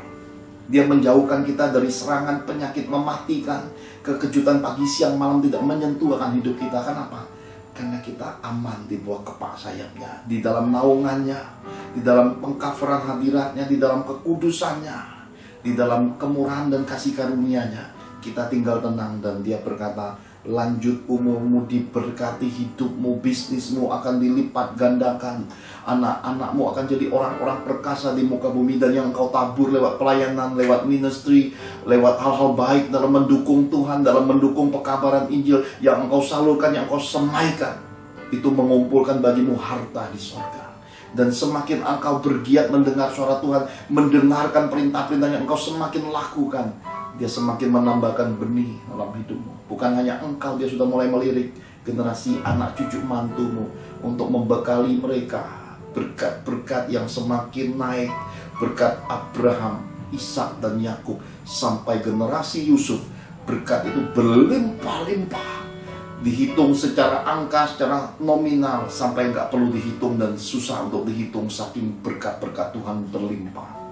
Dia menjauhkan kita dari serangan penyakit mematikan. Kekejutan pagi, siang, malam tidak menyentuh akan hidup kita. Kenapa? Karena kita aman di bawah kepak sayapnya, di dalam naungannya, di dalam pengcoveran hadiratnya, di dalam kekudusannya, di dalam kemurahan dan kasih karunia-Nya. Kita tinggal tenang dan Dia berkata, lanjut umurmu diberkati, hidupmu, bisnismu akan dilipat gandakan. Anak-anakmu akan jadi orang-orang perkasa di muka bumi. Dan yang engkau tabur lewat pelayanan, lewat ministry, lewat hal-hal baik dalam mendukung Tuhan, dalam mendukung pekabaran Injil, yang engkau salurkan, yang engkau semaikan, itu mengumpulkan bagimu harta di sorga. Dan semakin engkau bergiat mendengar suara Tuhan, mendengarkan perintah-perintah yang engkau semakin lakukan, Dia semakin menambahkan benih dalam hidupmu. Bukan hanya engkau, Dia sudah mulai melirik generasi anak cucu mantumu untuk membekali mereka berkat-berkat yang semakin naik. Berkat Abraham, Ishak dan Yakub sampai generasi Yusuf. Berkat itu berlimpah-limpah. Dihitung secara angka, secara nominal, sampai nggak perlu dihitung dan susah untuk dihitung, saking berkat-berkat Tuhan berlimpah.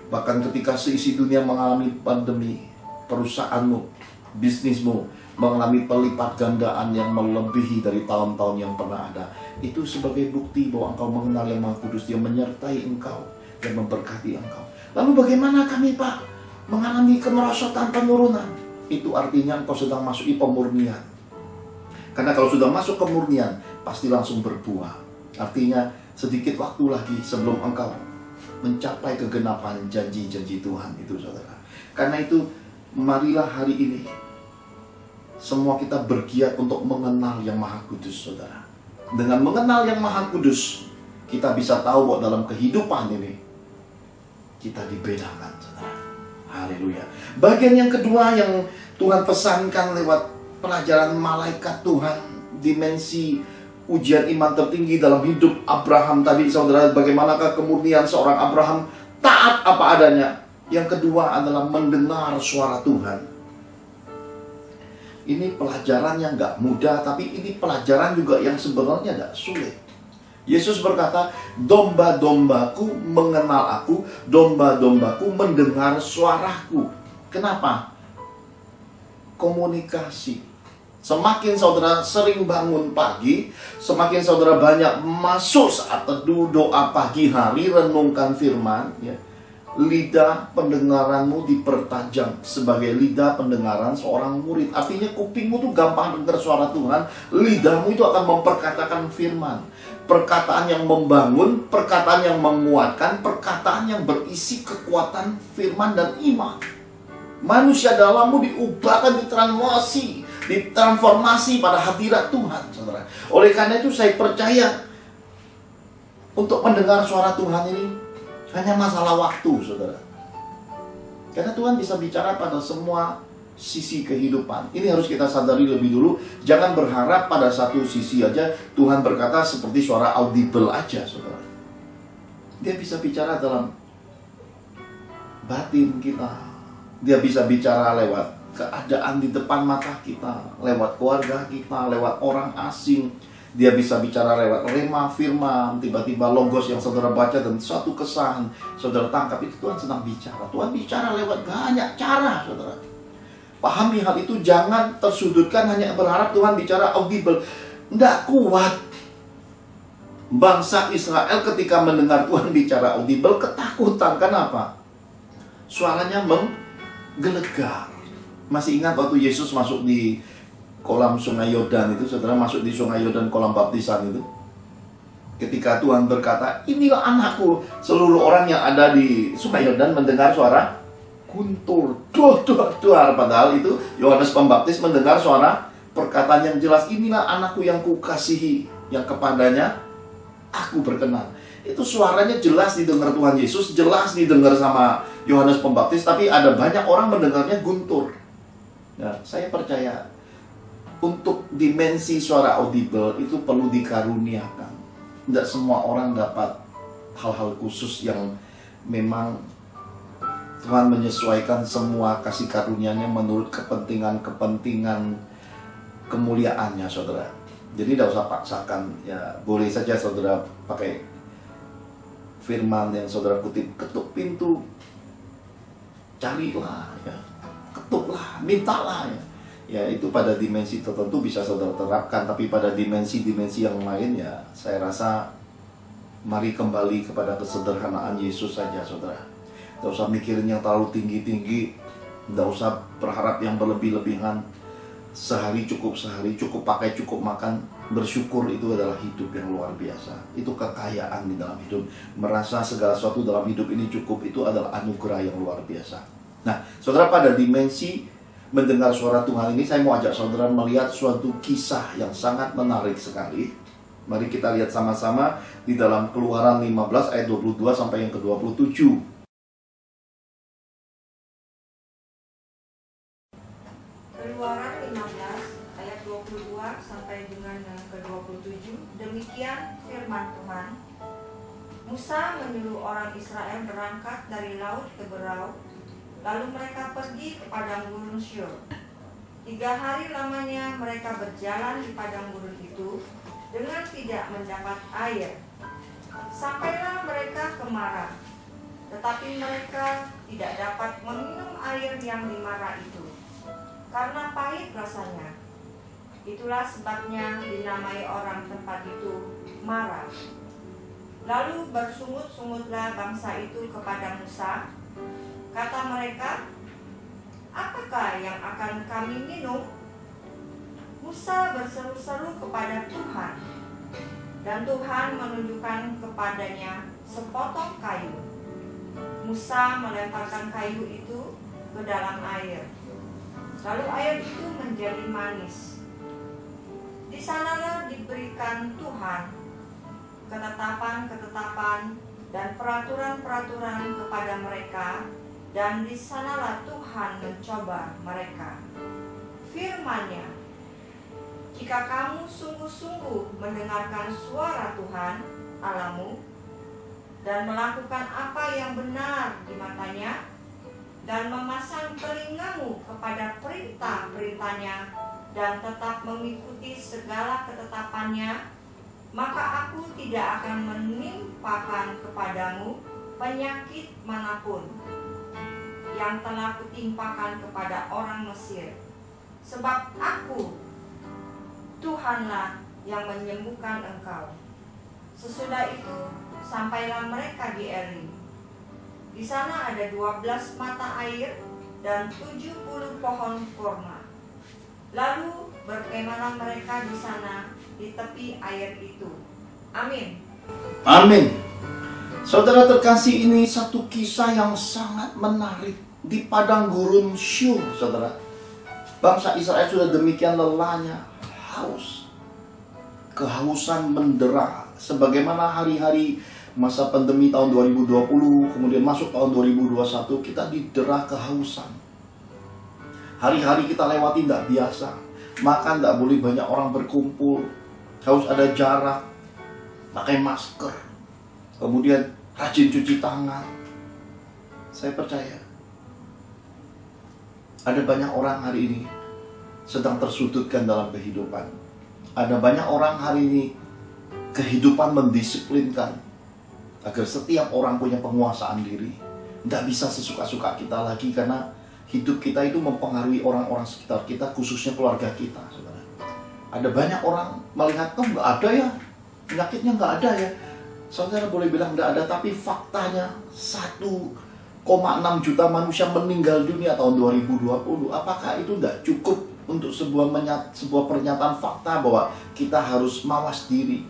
Bahkan ketika seisi dunia mengalami pandemi, perusahaanmu, bisnismu mengalami pelipat gandaan yang melebihi dari tahun-tahun yang pernah ada. Itu sebagai bukti bahwa engkau mengenal Yang Maha Kudus. Dia menyertai engkau dan memberkati engkau. Lalu bagaimana kami, Pak, mengalami kemerosotan penurunan? Itu artinya engkau sedang masuki pemurnian. Karena kalau sudah masuk kemurnian, pasti langsung berbuah. Artinya sedikit waktu lagi sebelum engkau mencapai kegenapan janji-janji Tuhan itu, saudara. Karena itu, marilah hari ini semua kita bergiat untuk mengenal Yang Maha Kudus, saudara. Dengan mengenal Yang Maha Kudus, kita bisa tahu bahwa dalam kehidupan ini kita dibedakan, saudara. Haleluya. Bagian yang kedua yang Tuhan pesankan lewat pelajaran malaikat Tuhan, dimensi ujian iman tertinggi dalam hidup Abraham tadi, saudara. Bagaimanakah kemurnian seorang Abraham taat apa adanya. Yang kedua adalah mendengar suara Tuhan. Ini pelajaran yang gak mudah, tapi ini pelajaran juga yang sebenarnya gak sulit. Yesus berkata, domba-dombaku mengenal aku, domba-dombaku mendengar suaraku. Kenapa? Komunikasi. Semakin saudara sering bangun pagi, semakin saudara banyak masuk saat teduh, doa pagi hari, renungkan firman, ya, lidah pendengaranmu dipertajam sebagai lidah pendengaran seorang murid. Artinya kupingmu tuh gampang dengar suara Tuhan, lidahmu itu akan memperkatakan firman. Perkataan yang membangun, perkataan yang menguatkan, perkataan yang berisi kekuatan firman dan iman. Manusia dalammu diubahkan, ditransformasi pada hadirat Tuhan, saudara. Oleh karena itu saya percaya untuk mendengar suara Tuhan ini hanya masalah waktu, saudara. Karena Tuhan bisa bicara pada semua sisi kehidupan. Ini harus kita sadari lebih dulu. Jangan berharap pada satu sisi aja Tuhan berkata seperti suara audible aja, saudara. Dia bisa bicara dalam batin kita. Dia bisa bicara lewat keadaan di depan mata kita, lewat keluarga kita, lewat orang asing. Dia bisa bicara lewat rema, firman, tiba-tiba logos yang saudara baca dan suatu kesan saudara tangkap, itu Tuhan sedang bicara. Tuhan bicara lewat banyak cara, saudara. Pahami hal itu, jangan tersudutkan hanya berharap Tuhan bicara audible. Tidak kuat. Bangsa Israel ketika mendengar Tuhan bicara audible ketakutan. Kenapa? Suaranya menggelegar. Masih ingat waktu Yesus masuk di kolam sungai Yordan itu, saudara, masuk di sungai Yordan kolam baptisan itu. Ketika Tuhan berkata, inilah anakku, seluruh orang yang ada di sungai Yordan mendengar suara guntur, duar. Padahal itu Yohanes Pembaptis mendengar suara perkataan yang jelas, inilah anakku yang kukasihi, yang kepadanya aku berkenan. Itu suaranya jelas didengar Tuhan Yesus, jelas didengar sama Yohanes Pembaptis, tapi ada banyak orang mendengarnya guntur. Nah, saya percaya untuk dimensi suara audible itu perlu dikaruniakan. Tidak semua orang dapat hal-hal khusus yang memang Tuhan menyesuaikan semua kasih karunia-Nya menurut kepentingan kemuliaannya, saudara. Jadi tidak usah paksakan, ya boleh saja saudara pakai firman yang saudara kutip, ketuk pintu, carilah, ya, ketuklah, mintalah, ya. Ya itu pada dimensi tertentu bisa saudara terapkan, tapi pada dimensi-dimensi yang lain ya saya rasa mari kembali kepada kesederhanaan Yesus saja, saudara. Tidak usah mikirin yang terlalu tinggi-tinggi, tidak usah berharap yang berlebih-lebihan. Sehari, cukup pakai, cukup makan. Bersyukur itu adalah hidup yang luar biasa. Itu kekayaan di dalam hidup. Merasa segala sesuatu dalam hidup ini cukup, itu adalah anugerah yang luar biasa. Nah, saudara, pada dimensi mendengar suara Tuhan ini, saya mau ajak saudara melihat suatu kisah yang sangat menarik sekali. Mari kita lihat sama-sama di dalam Keluaran 15 ayat 22 sampai yang ke-27. Keluaran 15 ayat 22 sampai dengan yang ke-27. Demikian firman Tuhan. Musa menyuruh orang Israel berangkat dari laut ke Berau. Lalu mereka pergi ke padang gurun Syur. 3 hari lamanya mereka berjalan di padang gurun itu dengan tidak mendapat air. Sampailah mereka ke Mara, tetapi mereka tidak dapat meminum air yang di Mara itu, karena pahit rasanya. Itulah sebabnya dinamai orang tempat itu Mara. Lalu bersungut-sungutlah bangsa itu kepada Musa. Kata mereka, apakah yang akan kami minum? Musa berseru-seru kepada Tuhan, dan Tuhan menunjukkan kepadanya sepotong kayu. Musa melemparkan kayu itu ke dalam air, lalu air itu menjadi manis. Di sanalah diberikan Tuhan ketetapan-ketetapan dan peraturan-peraturan kepada mereka, dan di sanalah Tuhan mencoba mereka. Firman-Nya, jika kamu sungguh-sungguh mendengarkan suara Tuhan Allahmu dan melakukan apa yang benar di matanya, dan memasang telingamu kepada perintah-perintahnya dan tetap mengikuti segala ketetapannya, maka aku tidak akan menimpakan kepadamu penyakit manapun yang telah kutimpakan kepada orang Mesir, sebab aku Tuhanlah yang menyembuhkan engkau. Sesudah itu sampailah mereka di Elim. Di sana ada 12 mata air dan 70 pohon kurma. Lalu berkemahlah mereka di sana di tepi air itu. Amin. Amin. Saudara terkasih, ini satu kisah yang sangat menarik. Di padang gurun Syur, saudara, bangsa Israel sudah demikian lelahnya, haus, kehausan mendera. Sebagaimana hari-hari masa pandemi tahun 2020, kemudian masuk tahun 2021, kita didera kehausan. Hari-hari kita lewati tidak biasa. Makan tidak boleh banyak orang berkumpul. Harus ada jarak. Pakai masker. Kemudian rajin cuci tangan. Saya percaya ada banyak orang hari ini sedang tersudutkan dalam kehidupan. Ada banyak orang hari ini kehidupan mendisiplinkan agar setiap orang punya penguasaan diri. Tidak bisa sesuka-suka kita lagi, karena hidup kita itu mempengaruhi orang-orang sekitar kita, khususnya keluarga kita, saudara. Ada banyak orang melihat, oh nggak ada ya, penyakitnya nggak ada ya. Saudara boleh bilang nggak ada, tapi faktanya 1,6 juta manusia meninggal dunia tahun 2020. Apakah itu tidak cukup untuk sebuah pernyataan fakta bahwa kita harus mawas diri?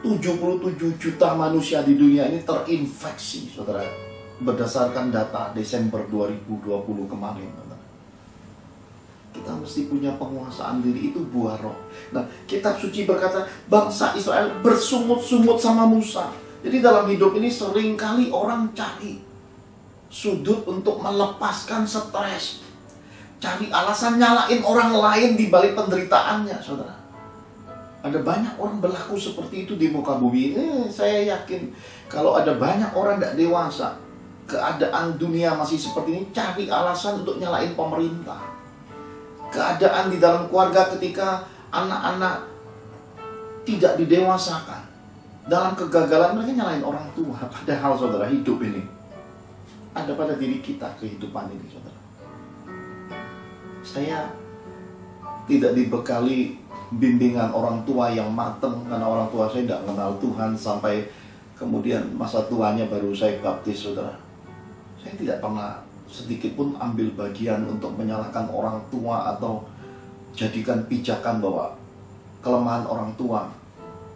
77 juta manusia di dunia ini terinfeksi, saudara, berdasarkan data Desember 2020 kemarin. Saudara. Kita mesti punya penguasaan diri, itu buah roh. Nah, kitab suci berkata bangsa Israel bersungut-sungut sama Musa. Jadi dalam hidup ini seringkali orang cari sudut untuk melepaskan stres, cari alasan nyalain orang lain di balik penderitaannya, saudara. Ada banyak orang berlaku seperti itu di muka bumi. Saya yakin kalau ada banyak orang tidak dewasa, keadaan dunia masih seperti ini, cari alasan untuk nyalain pemerintah. Keadaan di dalam keluarga ketika anak-anak tidak didewasakan, dalam kegagalan mereka nyalain orang tua. Padahal saudara, hidup ini ada pada diri kita, kehidupan ini, saudara. Saya tidak dibekali bimbingan orang tua yang matang, karena orang tua saya tidak mengenal Tuhan sampai kemudian masa tuanya baru saya baptis, saudara. Saya tidak pernah sedikit pun ambil bagian untuk menyalahkan orang tua atau jadikan pijakan bahwa kelemahan orang tua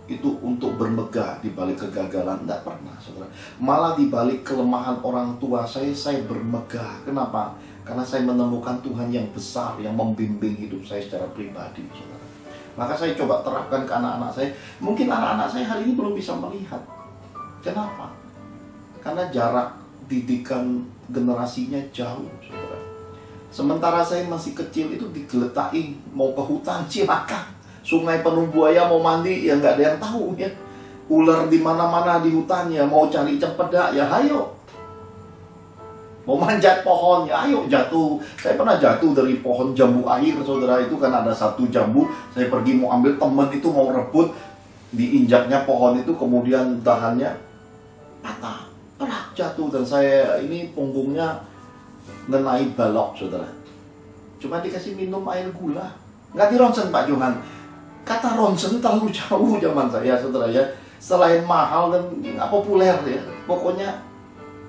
itu untuk bermegah di balik kegagalan. Tidak pernah, saudara. Malah di balik kelemahan orang tua saya bermegah. Kenapa? Karena saya menemukan Tuhan yang besar yang membimbing hidup saya secara pribadi, saudara. Maka saya coba terapkan ke anak-anak saya. Mungkin anak-anak saya hari ini belum bisa melihat. Kenapa? Karena jarak didikan generasinya jauh, saudara. Sementara saya masih kecil itu digeletaki mau ke hutan Cilacap, sungai penuh buaya, mau mandi ya nggak ada yang tahu ya. Ular di mana-mana di hutan ya, mau cari cempedak ya hayo. Mau manjat pohon ya ayo, jatuh. Saya pernah jatuh dari pohon jambu air, saudara. Itu kan ada satu jambu, saya pergi mau ambil, temen itu mau rebut, diinjaknya pohon itu, kemudian dahannya patah, perak jatuh, dan saya ini punggungnya ngenai balok, saudara. Cuma dikasih minum air gula, nggak di ronsen Pak Johan. Kata ronsen terlalu jauh zaman saya, saudara ya. Selain mahal dan nggak populer ya, pokoknya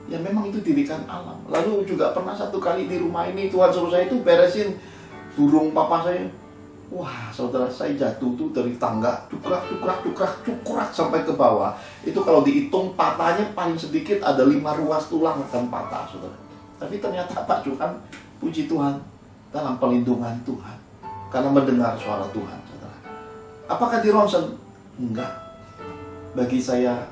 ya memang itu didikan alam. Lalu juga pernah satu kali di rumah ini Tuhan suruh saya itu beresin burung papa saya. Wah, saudara, saya jatuh tuh dari tangga, cukrak sampai ke bawah. Itu kalau dihitung patahnya paling sedikit ada 5 ruas tulang akan patah, saudara. Tapi ternyata Pak Tuhan, puji Tuhan, dalam perlindungan Tuhan, karena mendengar suara Tuhan, saudara. Apakah di ronsen? Enggak. Bagi saya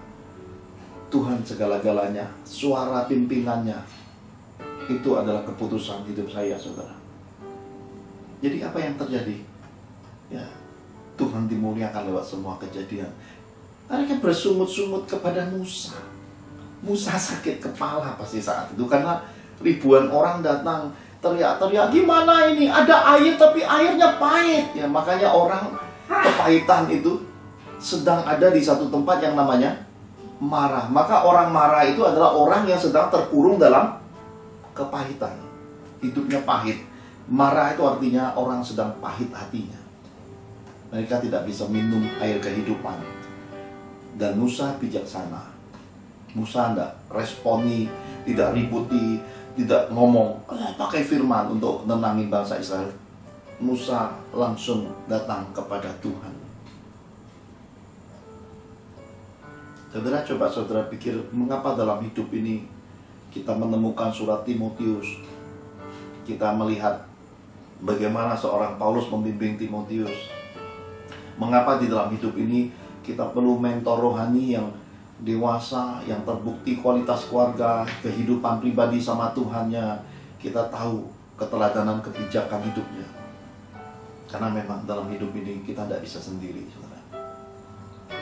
Tuhan segala-galanya, suara pimpinannya itu adalah keputusan hidup saya, saudara. Jadi apa yang terjadi? Ya, Tuhan dimuliakan lewat semua kejadian. Mereka bersungut-sungut kepada Musa. Musa sakit kepala pasti saat itu, karena ribuan orang datang teriak-teriak, gimana ini? Ada air tapi airnya pahit. Ya, makanya orang kepahitan itu sedang ada di satu tempat yang namanya marah. Maka orang marah itu adalah orang yang sedang terkurung dalam kepahitan. Hidupnya pahit. Marah itu artinya orang sedang pahit hatinya. Mereka tidak bisa minum air kehidupan. Dan Musa bijaksana. Musa tidak responi, tidak ributi, tidak ngomong, pakai firman untuk nenangin bangsa Israel. Musa langsung datang kepada Tuhan. Saudara, coba saudara pikir, mengapa dalam hidup ini kita menemukan surat Timotius, kita melihat bagaimana seorang Paulus membimbing Timotius. Mengapa di dalam hidup ini kita perlu mentor rohani yang dewasa, yang terbukti kualitas keluarga, kehidupan pribadi sama Tuhannya. Kita tahu keteladanan kebijakan hidupnya. Karena memang dalam hidup ini kita tidak bisa sendiri, saudara.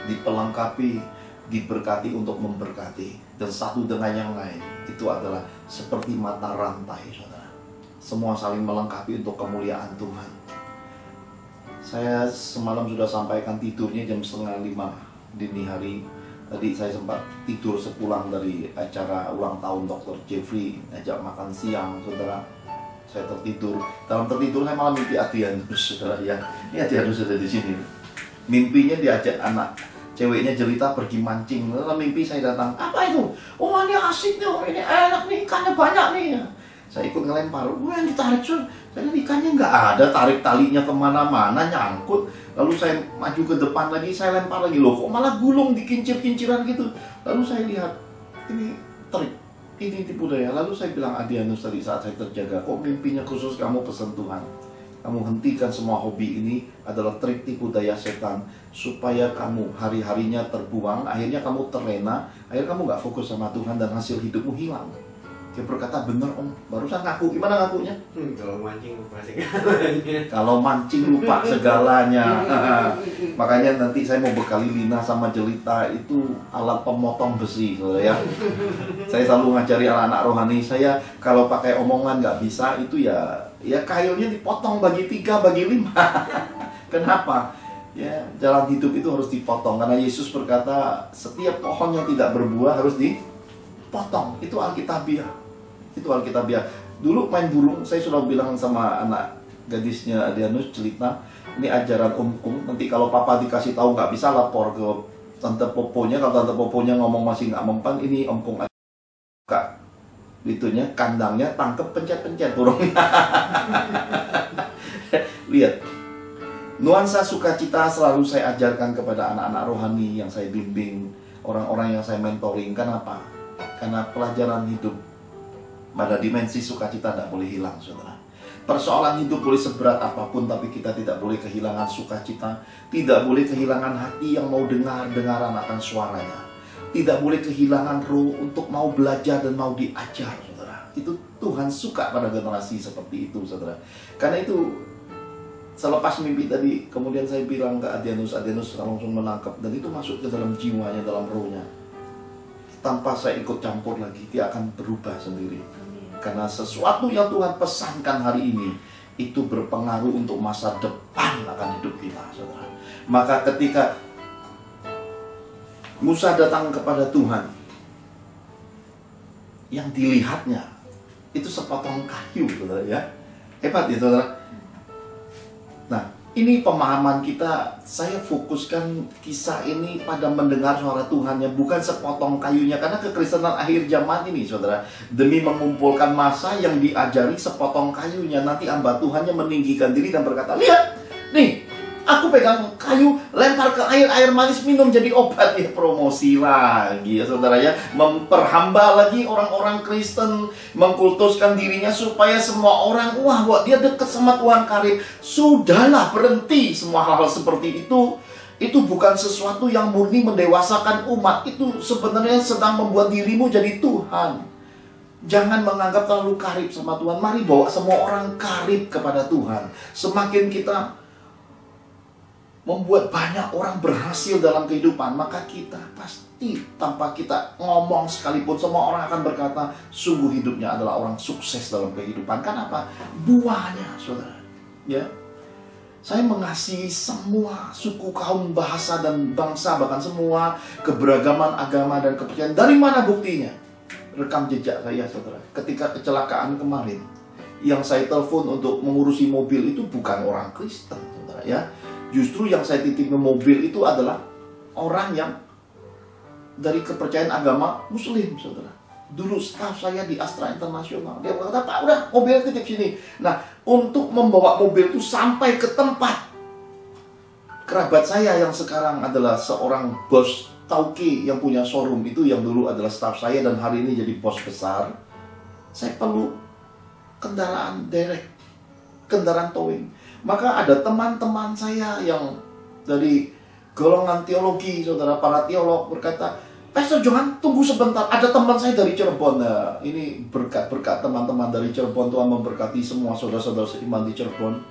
Dipelengkapi, diberkati untuk memberkati, dan satu dengan yang lain itu adalah seperti mata rantai, saudara. Semua saling melengkapi untuk kemuliaan Tuhan. Saya semalam sudah sampaikan tidurnya jam 4:30 dini hari. Tadi saya sempat tidur sepulang dari acara ulang tahun Dr. Jeffrey, ajak makan siang, saudara. Saya tertidur. Dalam tertidur saya malah mimpi Adrianus, saudara ya. Ini Adrianus ada di sini. Mimpinya diajak anak ceweknya Jelita pergi mancing. Dalam mimpi saya datang, apa itu? Oh, ini asik nih, ini enak nih, ikannya banyak nih. Saya ikut ngelempar, wah yang ditarik sur. Saya ikannya nggak ada, tarik talinya kemana-mana, nyangkut. Lalu saya maju ke depan lagi, saya lempar lagi. Loh, kok malah gulung, dikincir-kinciran gitu. Lalu saya lihat, ini trik, ini tipu daya. Lalu saya bilang, Adrianus tadi saat saya terjaga, kok mimpinya khusus kamu pesan Tuhan? Kamu hentikan semua hobi ini adalah trik tipu daya setan, supaya kamu hari-harinya terbuang, akhirnya kamu terlena, akhirnya kamu nggak fokus sama Tuhan dan hasil hidupmu hilang. Dia berkata, bener om, barusan ngaku. Gimana ngakunya? Kalau mancing lupa segalanya. Kalau mancing lupa segalanya. Makanya nanti saya mau bekali Lina sama Jelita itu alat pemotong besi, saudara ya. Saya selalu ngajari anak-anak rohani saya, kalau pakai omongan nggak bisa, itu ya kayunya dipotong bagi 3, bagi 5. Kenapa? Ya, jalan hidup itu harus dipotong. Karena Yesus berkata, setiap pohon yang tidak berbuah harus dipotong. Itu Alkitabiah. Itu Alkitabiah. Dulu main burung, saya sudah bilang sama anak gadisnya Adrianus, Jelita, ini ajaran Om Kung. Nanti kalau papa dikasih tahu nggak bisa, lapor ke tante poponya. Kalau tante poponya ngomong masih nggak mempan, ini Om Kung buka itunya, kandangnya, tangkep, pencet-pencet burungnya. Lihat, nuansa sukacita selalu saya ajarkan kepada anak-anak rohani yang saya bimbing, orang-orang yang saya mentoring. Kenapa? Karena pelajaran hidup pada dimensi sukacita tidak boleh hilang, saudara. Persoalan hidup boleh seberat apapun, tapi kita tidak boleh kehilangan sukacita. Tidak boleh kehilangan hati yang mau dengar-dengaran akan suaranya. Tidak boleh kehilangan roh untuk mau belajar dan mau diajar, saudara. Itu Tuhan suka pada generasi seperti itu, saudara. Karena itu, selepas mimpi tadi, kemudian saya bilang ke Adrianus langsung menangkap. Dan itu masuk ke dalam jiwanya, dalam rohnya. Tanpa saya ikut campur lagi, dia akan berubah sendiri. Karena sesuatu yang Tuhan pesankan hari ini, itu berpengaruh untuk masa depan akan hidup kita, saudara. Maka ketika Musa datang kepada Tuhan, yang dilihatnya itu sepotong kayu, saudara ya. Hebat ya, saudara. Nah, ini pemahaman kita. Saya fokuskan kisah ini pada mendengar suara Tuhan, yang bukan sepotong kayunya. Karena kekristenan akhir zaman ini, saudara, demi mengumpulkan massa yang diajari sepotong kayunya. Nanti hamba Tuhannya meninggikan diri dan berkata, lihat, nih, aku pegang kayu, lempar ke air manis, minum jadi obat. Ya, promosi lagi ya, saudara ya. Memperhamba lagi orang-orang Kristen, mengkultuskan dirinya supaya semua orang, wah, dia dekat sama Tuhan karib. Sudahlah, berhenti semua hal-hal seperti itu. Itu bukan sesuatu yang murni mendewasakan umat. Itu sebenarnya sedang membuat dirimu jadi Tuhan. Jangan menganggap terlalu karib sama Tuhan. Mari bawa semua orang karib kepada Tuhan. Semakin kita membuat banyak orang berhasil dalam kehidupan, maka kita pasti tanpa kita ngomong sekalipun, semua orang akan berkata, sungguh hidupnya adalah orang sukses dalam kehidupan. Kenapa? Buahnya, saudara. Ya, saya mengasihi semua suku, kaum, bahasa, dan bangsa, bahkan semua keberagaman agama dan kepercayaan. Dari mana buktinya? Rekam jejak saya, saudara. Ketika kecelakaan kemarin, yang saya telepon untuk mengurusi mobil itu bukan orang Kristen, saudara ya. Justru yang saya titip ke mobil itu adalah orang yang dari kepercayaan agama Muslim, saudara. Dulu staf saya di Astra Internasional. Dia berkata, Pak, udah mobil titip sini. Nah, untuk membawa mobil itu sampai ke tempat, kerabat saya yang sekarang adalah seorang bos tauke yang punya showroom itu, yang dulu adalah staf saya dan hari ini jadi bos besar. Saya perlu kendaraan derek, kendaraan towing. Maka ada teman-teman saya yang dari golongan teologi, saudara, para teolog berkata, Pastor Johan, tunggu sebentar. Ada teman saya dari Cirebon. Nah, ini berkat-berkat teman-teman dari Cirebon. Tuhan memberkati semua saudara-saudara seiman di Cirebon.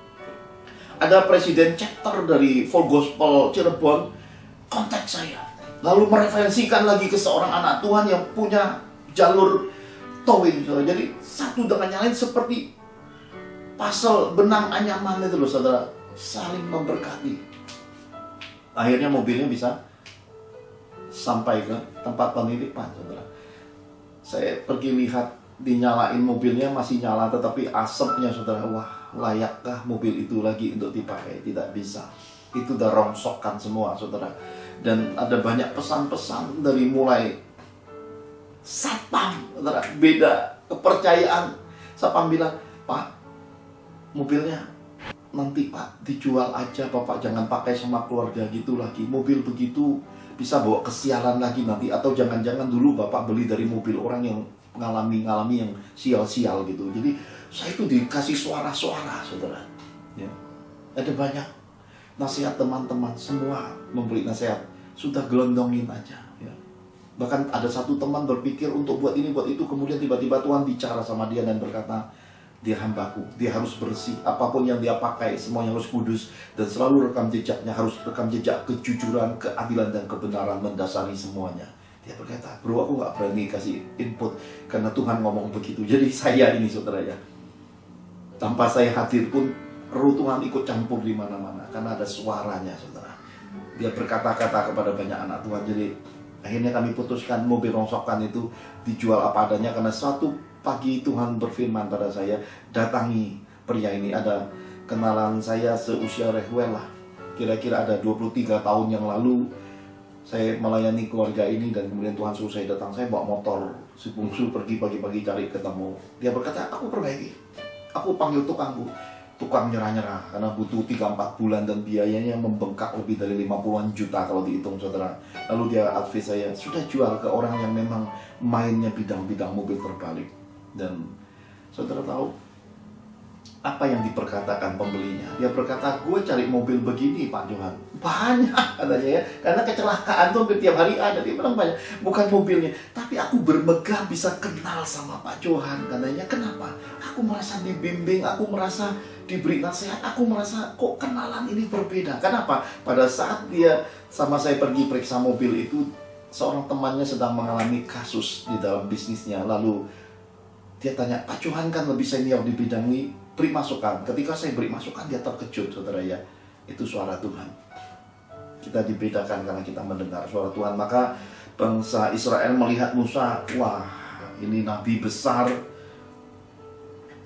Ada presiden chapter dari Full Gospel Cirebon kontak saya. Lalu mereferensikan lagi ke seorang anak Tuhan yang punya jalur towing. Jadi satu dengan yang lain seperti puzzle benang anyaman itu loh saudara. Saling memberkati. Akhirnya mobilnya bisa sampai ke tempat penitipan, saudara. Saya pergi lihat, dinyalain mobilnya masih nyala, tetapi asapnya, saudara, wah, layakkah mobil itu lagi untuk dipakai? Tidak bisa. Itu udah rongsokkan semua, saudara. Dan ada banyak pesan-pesan dari mulai satpam, saudara, beda kepercayaan. Satpam bilang, Pak, mobilnya nanti Pak dijual aja, Bapak jangan pakai sama keluarga gitu lagi. Mobil begitu bisa bawa kesialan lagi nanti, atau jangan-jangan dulu Bapak beli dari mobil orang yang ngalami yang sial-sial gitu. Jadi saya itu dikasih suara-suara, saudara. Ya. Ada banyak nasihat teman-teman, semua memberi nasihat, sudah gelondongin aja. Ya. Bahkan ada satu teman berpikir untuk buat ini, buat itu, kemudian tiba-tiba Tuhan bicara sama dia dan berkata, dia hambaku, dia harus bersih, apapun yang dia pakai semuanya harus kudus, dan selalu rekam jejaknya harus rekam jejak kejujuran, keadilan, dan kebenaran mendasari semuanya. Dia berkata, bro, aku gak berani kasih input karena Tuhan ngomong begitu. Jadi saya ini, saudara, ya, tanpa saya hadir pun roh Tuhan ikut campur di mana-mana karena ada suaranya, saudara. Dia berkata-kata kepada banyak anak Tuhan. Jadi akhirnya kami putuskan mobil rongsokan itu dijual apa adanya, karena suatu pagi Tuhan berfirman pada saya, datangi pria ini. Ada kenalan saya seusia Rehwel lah, kira-kira ada 23 tahun yang lalu saya melayani keluarga ini, dan kemudian Tuhan suruh saya datang. Saya bawa motor, si bungsu pergi pagi-pagi cari ketemu. Dia berkata, aku perbaiki, aku panggil tukangku. Tukang nyerah-nyerah karena butuh 3-4 bulan dan biayanya membengkak lebih dari 50-an juta kalau dihitung, saudara. Lalu dia advise saya, sudah jual ke orang yang memang mainnya bidang-bidang mobil terbalik. Dan saudara tahu apa yang diperkatakan pembelinya? Dia berkata, gue cari mobil begini Pak Johan, banyak katanya ya, karena kecelakaan tuh tiap hari ada. Dia bilang banyak, bukan mobilnya, tapi aku bermegah bisa kenal sama Pak Johan katanya. Kenapa? Aku merasa dibimbing, aku merasa diberi nasihat, aku merasa kok kenalan ini berbeda. Kenapa? Pada saat dia sama saya pergi periksa mobil itu, seorang temannya sedang mengalami kasus di dalam bisnisnya. Lalu dia tanya, Pak Johan kan lebih senior di bidang ini, beri masukan. Ketika saya beri masukan, dia terkejut, saudara ya. Itu suara Tuhan. Kita dibedakan karena kita mendengar suara Tuhan. Maka bangsa Israel melihat Musa, wah, ini nabi besar,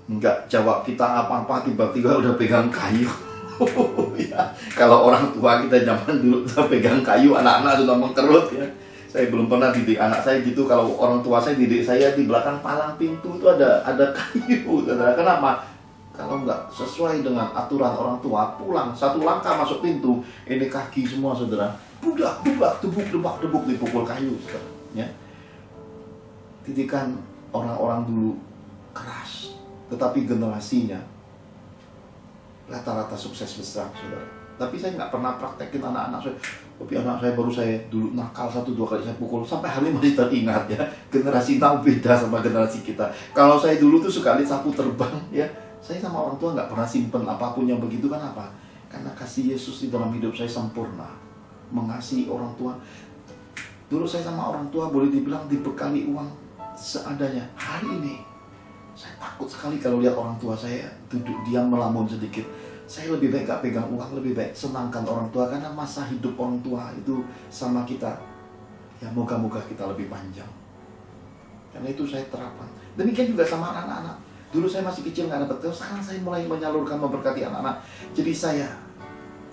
nggak jawab kita apa-apa, tiba-tiba udah pegang kayu. Ya, kalau orang tua kita zaman dulu udah pegang kayu, anak-anak sudah mengkerut ya. Saya belum pernah didik anak saya gitu. Kalau orang tua saya didik saya, di belakang palang pintu itu ada kayu, saudara. Kenapa? Kalau nggak sesuai dengan aturan orang tua, pulang satu langkah masuk pintu, ini kaki semua, saudara. Budak, debuk dipukul kayu, saudara. Ya. Didikan orang-orang dulu keras, tetapi generasinya rata-rata sukses besar, saudara. Tapi saya nggak pernah praktekin anak-anak saya. Tapi anak saya baru saya dulu nakal 1-2 kali saya pukul, sampai hari ini masih teringat ya. Generasi now beda sama generasi kita. Kalau saya dulu tuh sekali sapu terbang ya, saya sama orang tua nggak pernah simpen apapun yang begitu. Kan apa? Karena kasih Yesus di dalam hidup saya sempurna. Mengasihi orang tua. Dulu saya sama orang tua boleh dibilang dibekali uang seadanya. Hari ini saya takut sekali kalau lihat orang tua saya duduk diam melamun sedikit. Saya lebih baik gak pegang uang, lebih baik senangkan orang tua, karena masa hidup orang tua itu sama kita, ya moga-moga kita lebih panjang. Karena itu saya terapkan. Demikian juga sama anak-anak. Dulu saya masih kecil gak dapat, sekarang saya mulai menyalurkan memberkati anak-anak. Jadi saya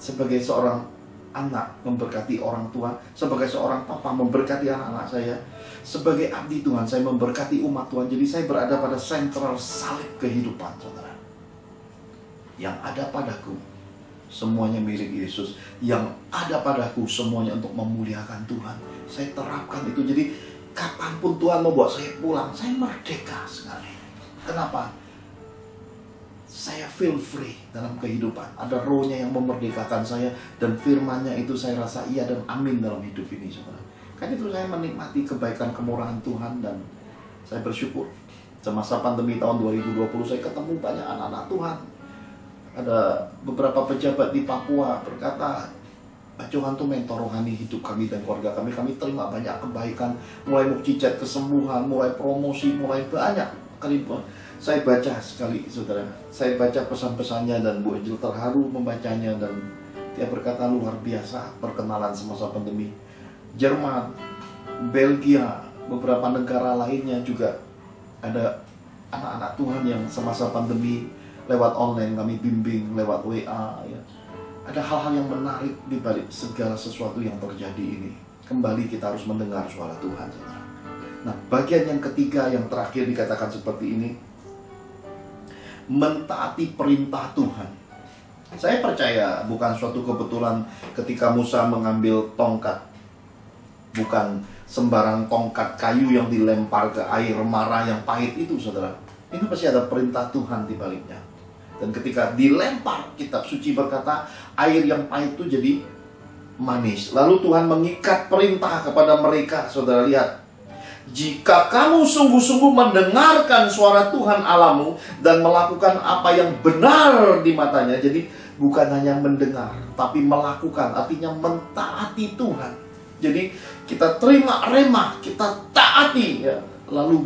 sebagai seorang anak memberkati orang tua, sebagai seorang papa memberkati anak-anak saya, sebagai abdi Tuhan saya memberkati umat Tuhan. Jadi saya berada pada sentral salib kehidupan, saudara. Yang ada padaku semuanya milik Yesus, yang ada padaku semuanya untuk memuliakan Tuhan. Saya terapkan itu. Jadi kapanpun Tuhan mau bawa saya pulang, saya merdeka sekali. Kenapa? Saya feel free dalam kehidupan. Ada rohnya yang memerdekakan saya, dan firmannya itu saya rasa iya dan amin dalam hidup ini, saudara. Kan itu saya menikmati kebaikan kemurahan Tuhan, dan saya bersyukur. Semasa pandemi tahun 2020 saya ketemu banyak anak-anak Tuhan. Ada beberapa pejabat di Papua berkata, Pak Johan tuh mentor rohani hidup kami dan keluarga kami. Kami terima banyak kebaikan, mulai mukjizat kesembuhan, mulai promosi, mulai banyak kali. Saya baca sekali, saudara. Saya baca pesan-pesannya dan Bu Angel terharu membacanya, dan dia berkata luar biasa perkenalan semasa pandemi. Jerman, Belgia, beberapa negara lainnya juga ada anak-anak Tuhan yang semasa pandemi lewat online kami bimbing, lewat WA ya. Ada hal-hal yang menarik di balik segala sesuatu yang terjadi ini. Kembali kita harus mendengar suara Tuhan, saudara. Nah, bagian yang ketiga yang terakhir dikatakan seperti ini, mentaati perintah Tuhan. Saya percaya bukan suatu kebetulan ketika Musa mengambil tongkat, bukan sembarang tongkat kayu yang dilempar ke air mara yang pahit itu, saudara. Ini pasti ada perintah Tuhan di baliknya. Dan ketika dilempar, kitab suci berkata air yang pahit itu jadi manis. Lalu Tuhan mengikat perintah kepada mereka. Saudara lihat, jika kamu sungguh-sungguh mendengarkan suara Tuhan Allahmu dan melakukan apa yang benar di matanya. Jadi bukan hanya mendengar, tapi melakukan, artinya mentaati Tuhan. Jadi kita terima rema, kita taati ya. Lalu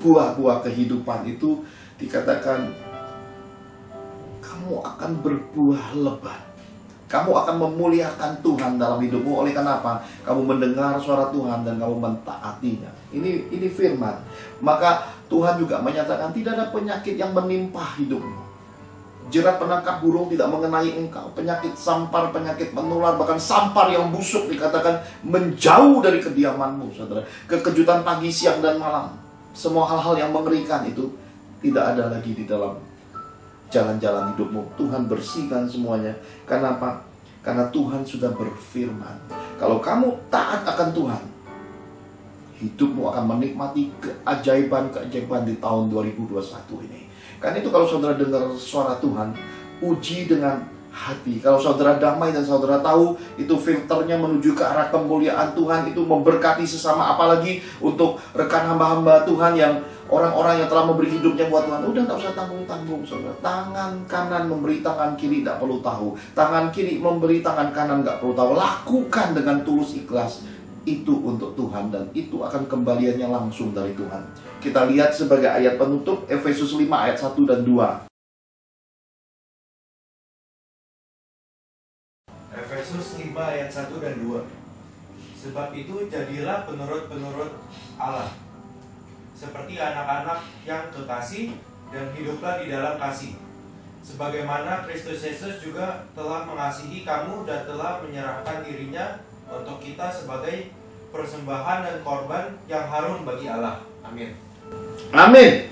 buah-buah kehidupan itu dikatakan kamu akan berbuah lebat. Kamu akan memuliakan Tuhan dalam hidupmu. Oleh karena apa? Kamu mendengar suara Tuhan dan kamu mentaatinya. Ini firman. Maka Tuhan juga menyatakan tidak ada penyakit yang menimpa hidupmu. Jerat penangkap burung tidak mengenai engkau. Penyakit sampar, penyakit menular, bahkan sampar yang busuk dikatakan menjauh dari kediamanmu, saudara. Kekejutan pagi, siang, dan malam. Semua hal-hal yang mengerikan itu tidak ada lagi di dalam jalan-jalan hidupmu. Tuhan bersihkan semuanya. Karena apa? Karena Tuhan sudah berfirman. Kalau kamu taat akan Tuhan, hidupmu akan menikmati keajaiban-keajaiban di tahun 2021 ini. Karena itu kalau saudara dengar suara Tuhan, uji dengan hati. Kalau saudara damai dan saudara tahu itu filternya menuju ke arah kemuliaan Tuhan, itu memberkati sesama, apalagi untuk rekan hamba-hamba Tuhan yang orang-orang yang telah memberi hidupnya buat Tuhan. Udah gak usah tanggung-tanggung, saudara. Tangan kanan memberi, tangan kiri gak perlu tahu. Tangan kiri memberi, tangan kanan gak perlu tahu. Lakukan dengan tulus ikhlas. Itu untuk Tuhan, dan itu akan kembaliannya langsung dari Tuhan. Kita lihat sebagai ayat penutup Efesus 5 ayat 1 dan 2. Efesus 5 ayat 1 dan 2. Sebab itu jadilah penurut-penurut Allah, seperti anak-anak yang kekasih, dan hiduplah di dalam kasih, sebagaimana Kristus Yesus juga telah mengasihi kamu dan telah menyerahkan dirinya untuk kita sebagai persembahan dan korban yang harum bagi Allah. Amin. Amin.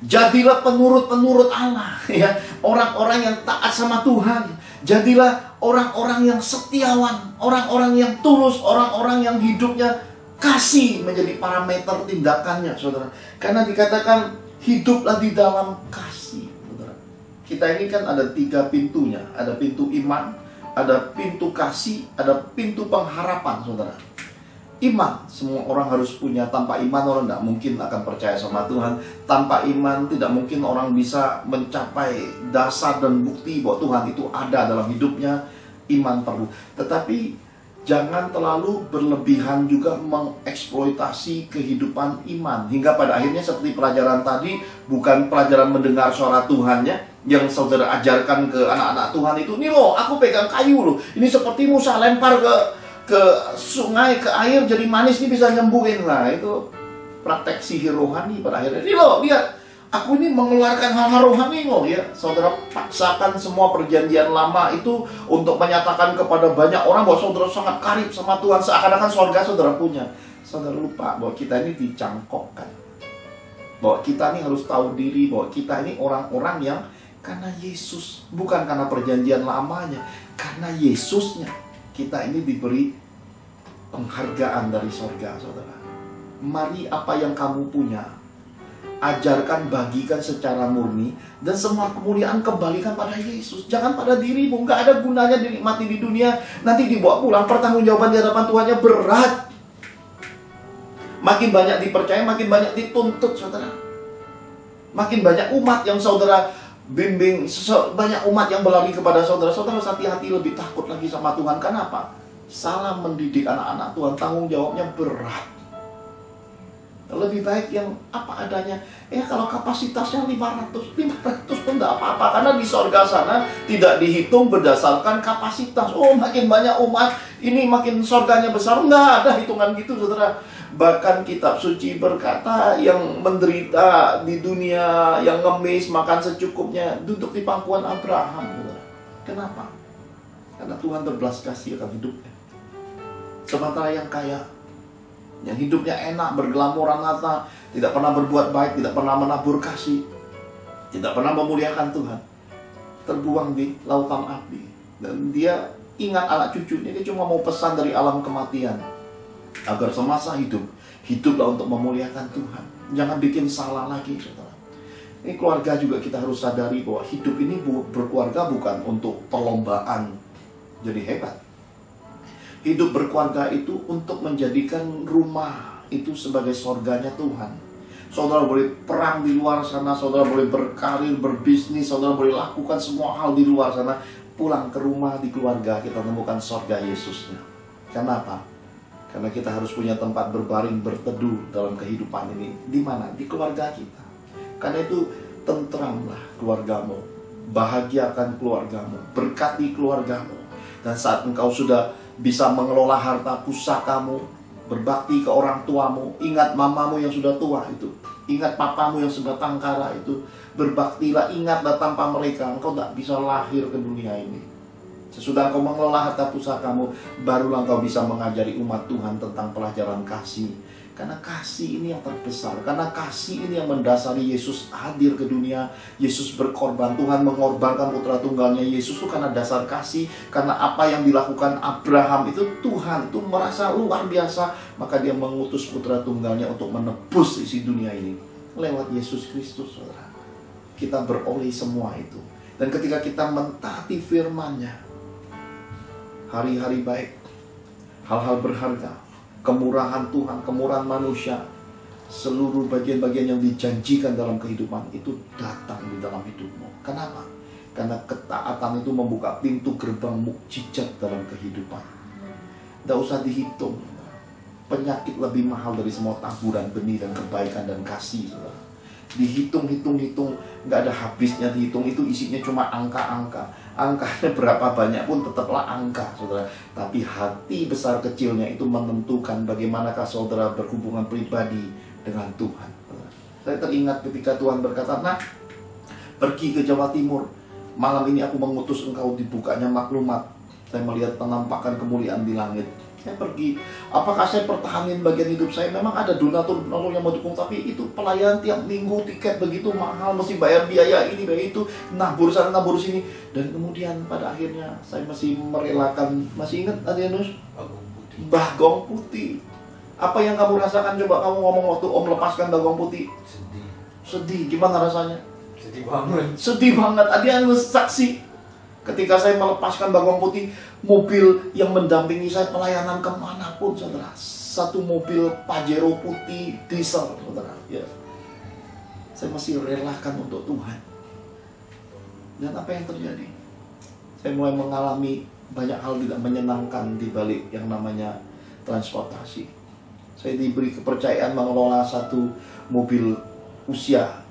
Jadilah penurut-penurut Allah ya, orang-orang yang taat sama Tuhan. Jadilah orang-orang yang setiawan, orang-orang yang tulus, orang-orang yang hidupnya kasih menjadi parameter tindakannya, saudara. Karena dikatakan hiduplah di dalam kasih, saudara. Kita ini kan ada 3 pintunya. Ada pintu iman, ada pintu kasih, ada pintu pengharapan, saudara. Iman, semua orang harus punya. Tanpa iman orang tidak mungkin akan percaya sama Tuhan. Tanpa iman tidak mungkin orang bisa mencapai dasar dan bukti bahwa Tuhan itu ada dalam hidupnya. Iman perlu. Tetapi jangan terlalu berlebihan juga mengeksploitasi kehidupan iman. Hingga pada akhirnya seperti pelajaran tadi, bukan pelajaran mendengar suara Tuhannya yang saudara ajarkan ke anak-anak Tuhan itu. Nih loh, aku pegang kayu loh. Ini seperti Musa lempar ke sungai, ke air jadi manis, ini bisa nyembuhin. Nah itu praktek sihir rohani pada akhirnya. Ini loh, lihat, aku ini mengeluarkan hal-hal rohani loh ya. Saudara paksakan semua perjanjian lama itu untuk menyatakan kepada banyak orang bahwa saudara sangat karib sama Tuhan, seakan-akan surga saudara punya. Saudara lupa bahwa kita ini dicangkokkan, bahwa kita ini harus tahu diri bahwa kita ini orang-orang yang karena Yesus, bukan karena perjanjian lamanya, karena Yesusnya kita ini diberi penghargaan dari surga, saudara. Mari apa yang kamu punya, ajarkan, bagikan secara murni, dan semua kemuliaan kembalikan pada Yesus. Jangan pada dirimu. Nggak ada gunanya dinikmati di dunia, nanti dibawa pulang, pertanggungjawaban di hadapan Tuhannya berat. Makin banyak dipercaya, makin banyak dituntut, saudara. Makin banyak umat yang saudara bimbing, banyak umat yang berlari kepada saudara. Saudara harus hati-hati, lebih takut lagi sama Tuhan. Kenapa? Salah mendidik anak-anak Tuhan, tanggung jawabnya berat. Lebih baik yang apa adanya. Kalau kapasitasnya 500 pun tidak apa-apa, karena di sorga sana tidak dihitung berdasarkan kapasitas. Oh, makin banyak umat ini makin sorganya besar. Nggak ada hitungan gitu, saudara. Bahkan kitab suci berkata yang menderita di dunia, yang ngemis, makan secukupnya, duduk di pangkuan Abraham, saudara. Kenapa? Karena Tuhan berbelas kasih akan hidupnya. Sementara yang kaya, yang hidupnya enak, bergelamuran nyata, tidak pernah berbuat baik, tidak pernah menabur kasih, tidak pernah memuliakan Tuhan, terbuang di lautan api. Dan dia ingat anak cucunya, dia cuma mau pesan dari alam kematian, agar semasa hidup, hiduplah untuk memuliakan Tuhan. Jangan bikin salah lagi, saudara. Ini keluarga juga kita harus sadari bahwa hidup ini berkeluarga bukan untuk perlombaan jadi hebat. Hidup berkeluarga itu untuk menjadikan rumah itu sebagai sorganya Tuhan. Saudara boleh perang di luar sana, saudara boleh berkarir, berbisnis, saudara boleh lakukan semua hal di luar sana. Pulang ke rumah, di keluarga kita temukan sorga Yesusnya. Kenapa? Karena kita harus punya tempat berbaring, berteduh dalam kehidupan ini. Di mana? Di keluarga kita. Karena itu tentramlah keluargamu, bahagiakan keluargamu, berkati keluargamu. Dan saat engkau sudah bisa mengelola harta pusakamu, berbakti ke orang tuamu, ingat mamamu yang sudah tua itu, ingat papamu yang sebatang kara itu, berbaktilah, ingatlah, tanpa mereka engkau tak bisa lahir ke dunia ini. Sesudah engkau mengelola harta pusakamu, barulah engkau bisa mengajari umat Tuhan tentang pelajaran kasih. Karena kasih ini yang terbesar, karena kasih ini yang mendasari Yesus hadir ke dunia. Yesus berkorban, Tuhan mengorbankan putra tunggalnya Yesus itu karena dasar kasih. Karena apa yang dilakukan Abraham itu, Tuhan itu merasa luar biasa, maka dia mengutus putra tunggalnya untuk menebus isi dunia ini. Lewat Yesus Kristus, saudara, kita beroleh semua itu. Dan ketika kita mentaati firman-Nya, hari-hari baik, hal-hal berharga, kemurahan Tuhan, kemurahan manusia, seluruh bagian-bagian yang dijanjikan dalam kehidupan itu datang di dalam hidupmu. Kenapa? Karena ketaatan itu membuka pintu gerbang mukjizat dalam kehidupan. Tidak usah dihitung. Penyakit lebih mahal dari semua taburan benih dan kebaikan dan kasih, saudara. Dihitung-hitung-hitung, nggak ada habisnya dihitung. Itu isinya cuma angka-angka. Angkanya berapa banyak pun tetaplah angka, saudara. Tapi hati besar kecilnya itu menentukan bagaimanakah saudara berhubungan pribadi dengan Tuhan, saudara. Saya teringat ketika Tuhan berkata, "Nah, pergi ke Jawa Timur. Malam ini aku mengutus engkau dibukanya maklumat. Saya melihat penampakan kemuliaan di langit." Saya pergi. Apakah saya pertahanin bagian hidup saya? Memang ada donatur yang mau dukung, tapi itu pelayanan tiap minggu, tiket begitu mahal, mesti bayar biaya ini, biaya itu, nabur sana, nabur sini. Dan kemudian pada akhirnya saya masih merelakan, masih ingat Adrianus? Bagong putih. Apa yang kamu rasakan? Coba kamu ngomong waktu Om lepaskan bagong putih. Sedih. Sedih, gimana rasanya? Sedih banget. Sedih banget. Adrianus saksi. Ketika saya melepaskan bagong putih, mobil yang mendampingi saya pelayanan kemanapun, saudara. Satu mobil Pajero putih diesel, saudara. Ya. Saya masih relakan untuk Tuhan. Dan apa yang terjadi? Saya mulai mengalami banyak hal tidak menyenangkan di balik yang namanya transportasi. Saya diberi kepercayaan mengelola satu mobil usia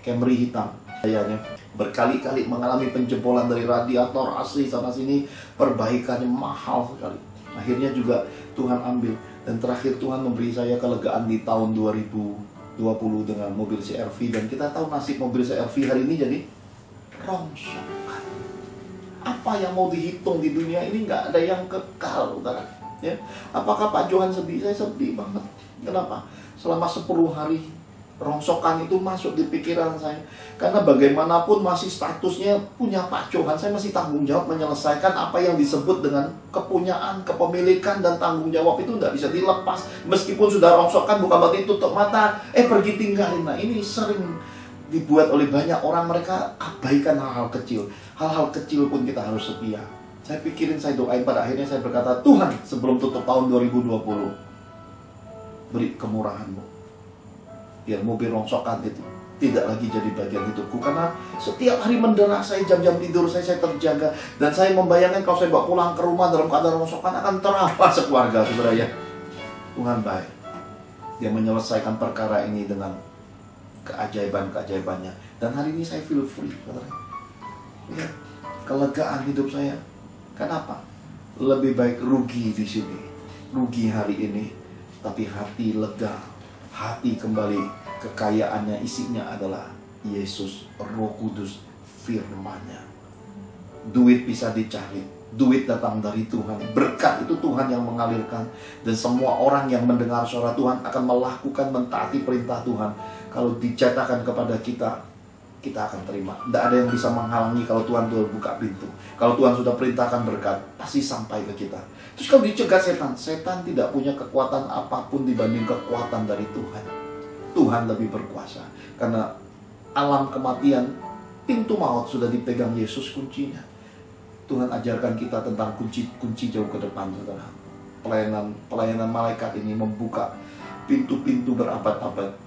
Camry hitam. Sayangnya berkali-kali mengalami penjebolan dari radiator asli sana sini, perbaikannya mahal sekali. Akhirnya juga Tuhan ambil, dan terakhir Tuhan memberi saya kelegaan di tahun 2020 dengan mobil CR-V. Dan kita tahu nasib mobil CR-V hari ini jadi rongsokan. Apa yang mau dihitung di dunia ini nggak ada yang kekal, saudara. Ya. Apakah Pak Johan sedih? Saya sedih banget. Kenapa? Selama 10 hari Rongsokan itu masuk di pikiran saya. Karena bagaimanapun masih statusnya punya Pak Johan, saya masih tanggung jawab menyelesaikan apa yang disebut dengan kepunyaan, kepemilikan, dan tanggung jawab itu tidak bisa dilepas. Meskipun sudah rongsokan, bukan berarti tutup mata, pergi tinggalin. Nah, ini sering dibuat oleh banyak orang, mereka abaikan hal-hal kecil. Hal-hal kecil pun kita harus setia. Saya pikirin, saya doain, pada akhirnya saya berkata, Tuhan, sebelum tutup tahun 2020, beri kemurahan-Mu, biar mobil rongsokan itu tidak lagi jadi bagian hidupku. Karena setiap hari mendera saya, jam-jam tidur saya terjaga. Dan saya membayangkan kalau saya bawa pulang ke rumah dalam keadaan rongsokan, akan terawat sekeluarga, saudara ya. Tuhan baik. Dia menyelesaikan perkara ini dengan keajaiban-keajaibannya. Dan hari ini saya feel free, saudara. Ya, kelegaan hidup saya. Kenapa? Lebih baik rugi di sini, rugi hari ini, tapi hati lega, hati kembali, kekayaannya isinya adalah Yesus, Roh Kudus, firman-Nya. Duit bisa dicari, duit datang dari Tuhan, berkat itu Tuhan yang mengalirkan. Dan semua orang yang mendengar suara Tuhan akan melakukan, mentaati perintah Tuhan. Kalau dicatakan kepada kita, kita akan terima. Tidak ada yang bisa menghalangi kalau Tuhan sudah buka pintu. Kalau Tuhan sudah perintahkan berkat, pasti sampai ke kita. Terus kalau dicegat setan, setan tidak punya kekuatan apapun dibanding kekuatan dari Tuhan. Tuhan lebih berkuasa. Karena alam kematian, pintu maut sudah dipegang Yesus kuncinya. Tuhan ajarkan kita tentang kunci-kunci jauh ke depan, saudara. Pelayanan malaikat ini membuka pintu-pintu berabad-abad.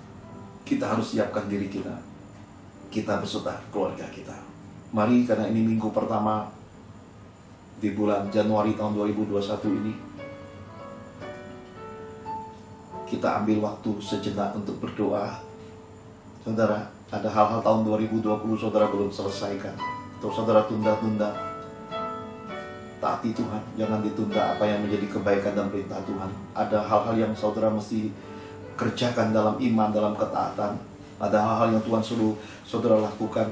Kita harus siapkan diri kita. Kita beserta keluarga kita. Mari, karena ini minggu pertama di bulan Januari tahun 2021 ini, kita ambil waktu sejenak untuk berdoa. Saudara, ada hal-hal tahun 2020 saudara belum selesaikan, atau saudara tunda-tunda. Taati Tuhan, jangan ditunda apa yang menjadi kebaikan dan perintah Tuhan. Ada hal-hal yang saudara mesti kerjakan dalam iman, dalam ketaatan. Ada hal-hal yang Tuhan suruh saudara lakukan,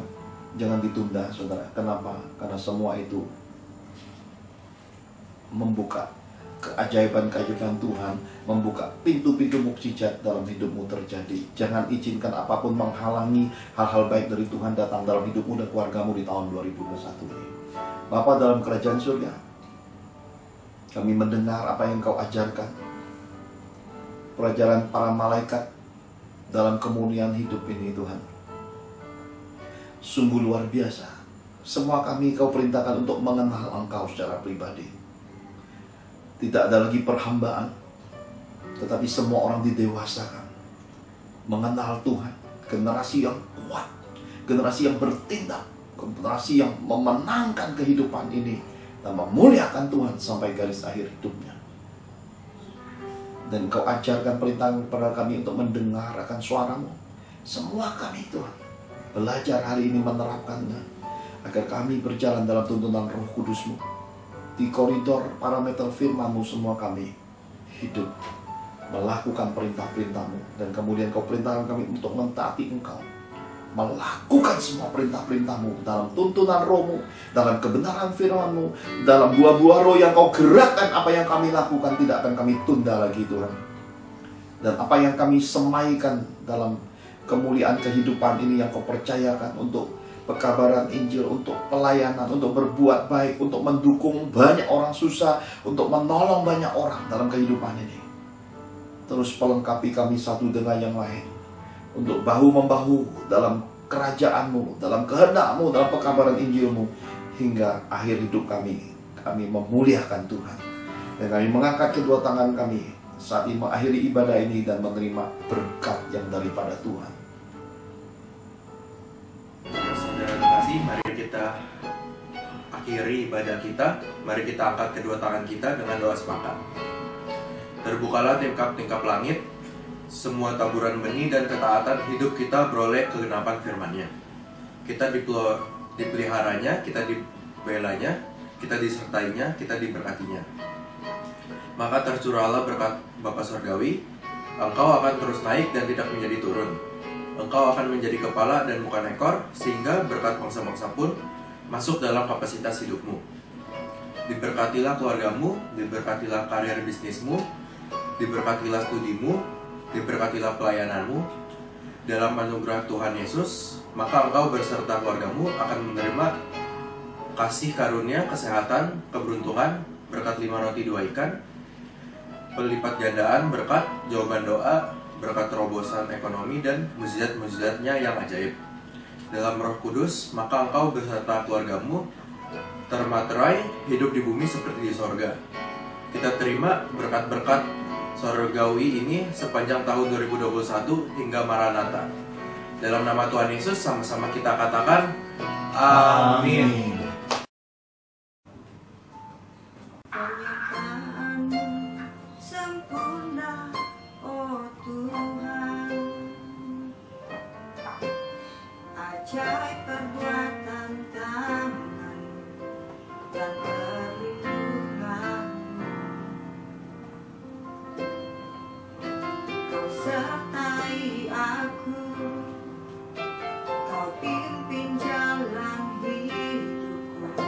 jangan ditunda, saudara. Kenapa? Karena semua itu membuka keajaiban-keajaiban Tuhan, membuka pintu-pintu mukjizat dalam hidupmu terjadi. Jangan izinkan apapun menghalangi hal-hal baik dari Tuhan datang dalam hidupmu dan keluargamu di tahun 2021 ini. Bapa dalam kerajaan surga, kami mendengar apa yang Kau ajarkan, pelajaran para malaikat dalam kemuliaan hidup ini, Tuhan. Sungguh luar biasa. Semua kami Kau perintahkan untuk mengenal Engkau secara pribadi. Tidak ada lagi perhambaan, tetapi semua orang didewasakan mengenal Tuhan. Generasi yang kuat, generasi yang bertindak, generasi yang memenangkan kehidupan ini dan memuliakan Tuhan sampai garis akhir hidupnya. Dan Kau ajarkan perintah kepada kami untuk mendengar akan suara-Mu. Semua kami, Tuhan, belajar hari ini menerapkannya, agar kami berjalan dalam tuntunan Roh Kudus-Mu. Di koridor parameter firman-Mu semua kami hidup, melakukan perintah-perintah-Mu. Dan kemudian Kau perintahkan kami untuk mentaati Engkau, melakukan semua perintah-perintah-Mu dalam tuntunan Roh-Mu, dalam kebenaran firman-Mu, dalam buah-buah Roh yang Kau gerakkan. Apa yang kami lakukan tidak akan kami tunda lagi, Tuhan. Dan apa yang kami semaikan dalam kemuliaan kehidupan ini yang Kau percayakan untuk pekabaran Injil, untuk pelayanan, untuk berbuat baik, untuk mendukung banyak orang susah, untuk menolong banyak orang dalam kehidupan ini. Terus pelengkapi kami satu dengan yang lain, untuk bahu-membahu dalam kerajaan-Mu, dalam kehendak-Mu, dalam pekabaran Injil-Mu, hingga akhir hidup kami memuliakan Tuhan. Dan kami mengangkat kedua tangan kami saat ini mengakhiri ibadah ini dan menerima berkat yang daripada Tuhan. Saudara terkasih, mari kita akhiri ibadah kita. Mari kita angkat kedua tangan kita dengan doa sepakat. Terbukalah tingkap-tingkap langit, semua taburan benih dan ketaatan hidup kita beroleh kegenapan firman-Nya. Kita dipeliharanya, kita dibelanya, kita disertainya, kita diberkatinya. Maka tercurahlah berkat Bapa Surgawi, Engkau akan terus naik dan tidak menjadi turun. Engkau akan menjadi kepala dan bukan ekor, sehingga berkat bangsa-bangsa pun masuk dalam kapasitas hidupmu. Diberkatilah keluargamu, diberkatilah karir bisnismu, diberkatilah studimu, diberkatilah pelayananmu, dalam anugerah Tuhan Yesus, maka engkau beserta keluargamu akan menerima kasih karunia, kesehatan, keberuntungan, berkat 5 roti 2 ikan, pelipat gandaan berkat, jawaban doa, berkat terobosan ekonomi, dan mukjizat-mukjizatnya yang ajaib. Dalam Roh Kudus, maka engkau beserta keluargamu termaterai hidup di bumi seperti di sorga. Kita terima berkat-berkat sorgawi ini sepanjang tahun 2021 hingga Maranatha. Dalam nama Tuhan Yesus, sama-sama kita katakan amin. Penyertaanmu sempurna, oh Tuhan. Ajaib perbuatan tangan dan perlindunganmu. Kau sertai aku, kau pimpin jalan hidupku.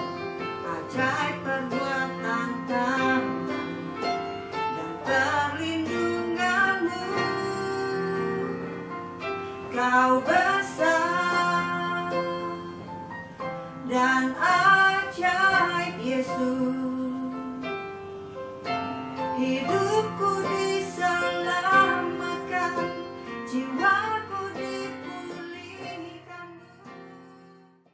Ajaib perbuatan tangan dan perlindunganmu. Kau besar dan ajaib Yesus. Hidup